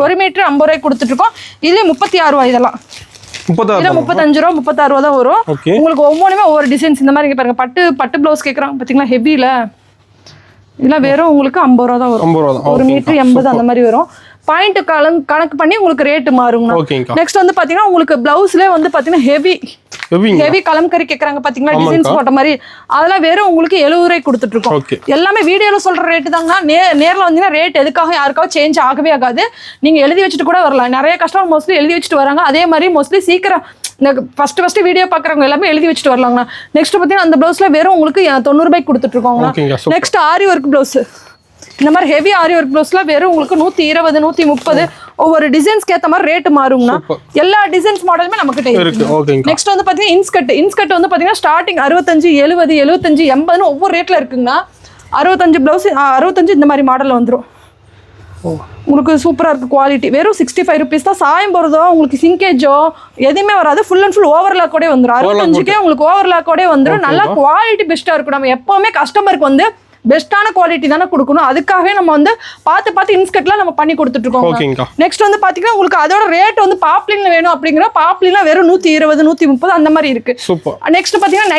Speaker 2: 1 மீட்டர் 50 ரூபாய் கொடுத்துட்டு இருக்கோம். இதுல 36 ரூபாய் இதெல்லாம் 35 ரூபாய் 36 ரூபாய் தான் வரும். உங்களுக்கு ஒவ்வொன்றுமே ஒவ்வொரு டிசைன்ஸ் இந்த மாதிரி பாருங்க. பட்டு பிளவுஸ் கேட்கறாங்க பாத்தீங்களா ஹெவில இதெல்லாம் வெறும் உங்களுக்கு 50 ரூபாய் தான் வரும். 1 மீட்டர் 80 அந்த மாதிரி வரும். பாயிண்ட் கணக்கு பண்ணி உங்களுக்கு ரேட் மாறுங்க. நெக்ஸ்ட் வந்து பாத்தீங்கன்னா உங்களுக்கு பிளவுஸ்ல வந்து பாத்தீங்கன்னா ஹெவி கலம்கரி கேக்குறாங்க பாத்தீங்களா டிசைன்ஸ் போட்ட மாதிரி அதெல்லாம் வெறும் உங்களுக்கு 70 ரூபாய் கொடுத்துட்டு இருக்கோம். எல்லாமே வீடியோல சொல்ற ரேட்டு தாங்க. நேர்ல வந்தீங்கன்னா ரேட் எதுக்காக யாருக்காவது சேஞ்ச் ஆகவே ஆகாது. நீங்க எழுதி வச்சுட்டு கூட வரலாம். நிறைய கஸ்டமர் மோஸ்ட்லி எழுதி வச்சுட்டு வராங்க. அதே மாதிரி மோஸ்ட்லி சீக்கிரம் ஃபர்ஸ்ட் வீடியோ பாக்குறவங்க எல்லாமே எழுதி வச்சுட்டு வரலாங்கண்ணா. நெக்ஸ்ட் பாத்தீங்கன்னா அந்த பிளவுஸ்ல வெறும் உங்களுக்கு 90 ரூபாய் கொடுத்துட்டு இருக்கோங்க. நெக்ஸ்ட் ஆரி ஒர்க் பிளவுஸ் இந்த மாதிரி ஹெவி ஆரி ஒர்க் பிளவுஸ்ல வெறும் உங்களுக்கு 120 130 ஒவ்வொரு டிசைன்ஸ்க்கு ஏத்த மாதிரி ரேட் மாறுங்கண்ணா. எல்லா டிசைன்ஸ் மாடலுமே நம்ம கிட்ட இருக்கு. நெக்ஸ்ட் வந்து பாத்தீங்கன்னா இன்ஸ்கர்ட் வந்து பாத்தீங்கன்னா ஸ்டார்டிங் 65 70 75 80 ஒவ்வொரு ரேட்ல இருக்குங்கண்ணா. 65 பிளவுஸ் 65 இந்த மாதிரி மாடல்ல வந்துடும். உங்களுக்கு சூப்பரா இருக்கு குவாலிட்டி. வெறும் 65 ருபீஸ் தான். சாயம் போறதோ உங்களுக்கு சிங்கேஜோ எதுவுமே வராது. ஃபுல் அண்ட் ஃபுல் ஓவர்லாக்கோட வந்துடும். 65க்கே உங்களுக்கு ஓவர்லாக்கோட வந்துடும். நல்லா குவாலிட்டி பெஸ்டா இருக்கும். நம்ம எப்பவுமே கஸ்டமருக்கு வந்து பெஸ்டான குவாலிட்டி தானே கொடுக்கணும். அதுக்காகவே நம்ம வந்து பார்த்து இன்ஸ்கர்ட்லாம் நம்ம பண்ணி கொடுத்துட்டு இருக்கோம். நெக்ஸ்ட் வந்து பாத்தீங்கன்னா உங்களுக்கு அதோட ரேட் வந்து பாப்லின்ல வேணும் அப்படிங்கிற பாப்லின்லாம் வெறும் 120 130 அந்த மாதிரி இருக்கு. நெக்ஸ்ட் பாத்தீங்கன்னா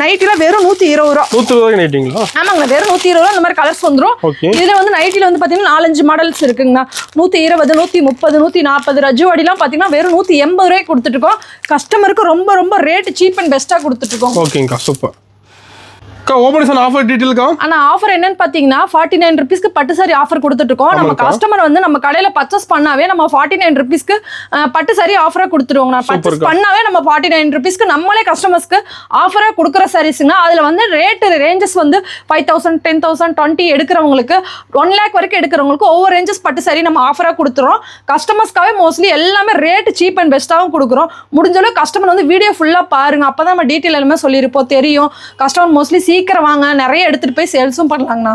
Speaker 2: நைட்டில வெறும் 120 ரூபாய். ஆமாங்க வெறும் 120 ரூபாய் அந்த மாதிரி கலர்ஸ் வந்துடும். இதுல வந்து நைட்டில வந்து பாத்தீங்கன்னா 4-5 மாடல்ஸ் இருக்குங்கண்ணா. 120 130 140 ரஜுவாடிலாம் பாத்தீங்கன்னா வெறும் 180 ரூபாய் கொடுத்துட்டு இருக்கோம். கஸ்டமருக்கு ரொம்ப ரொம்ப ரேட் சீப் அண்ட் பெஸ்டா கொடுத்துட்டு இருக்கோம். ஓகேங்கா சூப்பர். ஆஃபர் என்னன்னு பாத்தீங்கன்னா 49 ருபீஸ்க்கு பட்டு சாரி ஆஃபர் கொடுத்துட்டு இருக்கோம். நம்ம கஸ்டமர் வந்து நம்ம கடையில பர்ச்சேஸ் பண்ணாவே நம்ம 49 ருபீஸ்க்கு பட்டு சாரி ஆஃபரா கொடுத்துருவோம். பர்ச்சேஸ் பண்ணாவே நம்ம 49 ருபீஸ்க்கு நம்மளே கஸ்டமர்ஸ்க்கு ஆஃபரா கொடுக்குற சாரீஸ்ங்க. அதுல வந்து ரேட் ரேஞ்சஸ் வந்து 5000 10,000 20 எடுக்கிறவங்களுக்கு 1 lakh வரைக்கும் எடுக்கிறவங்களுக்கு ஒவ்வொரு ரேஞ்சஸ் பட்டு சாரி நம்ம ஆஃபரா கொடுத்துறோம். கஸ்டமர்ஸ்க்காவே மோஸ்ட்லி எல்லாமே ரேட் சீப் அண்ட் பெஸ்ட்டாகவும் கொடுக்குறோம். முடிஞ்ச அளவு கஸ்டமர் வந்து வீடியோ ஃபுல்லா பாருங்க. அப்பதான் நம்ம டீட்டெயில் எல்லாமே சொல்லியிருப்போம் தெரியும். கஸ்டமர் மோஸ்ட்லி சீக்கிரம் வாங்க நிறைய எடுத்துட்டு போய் சேல்ஸும் பண்ணலாங்கண்ணா.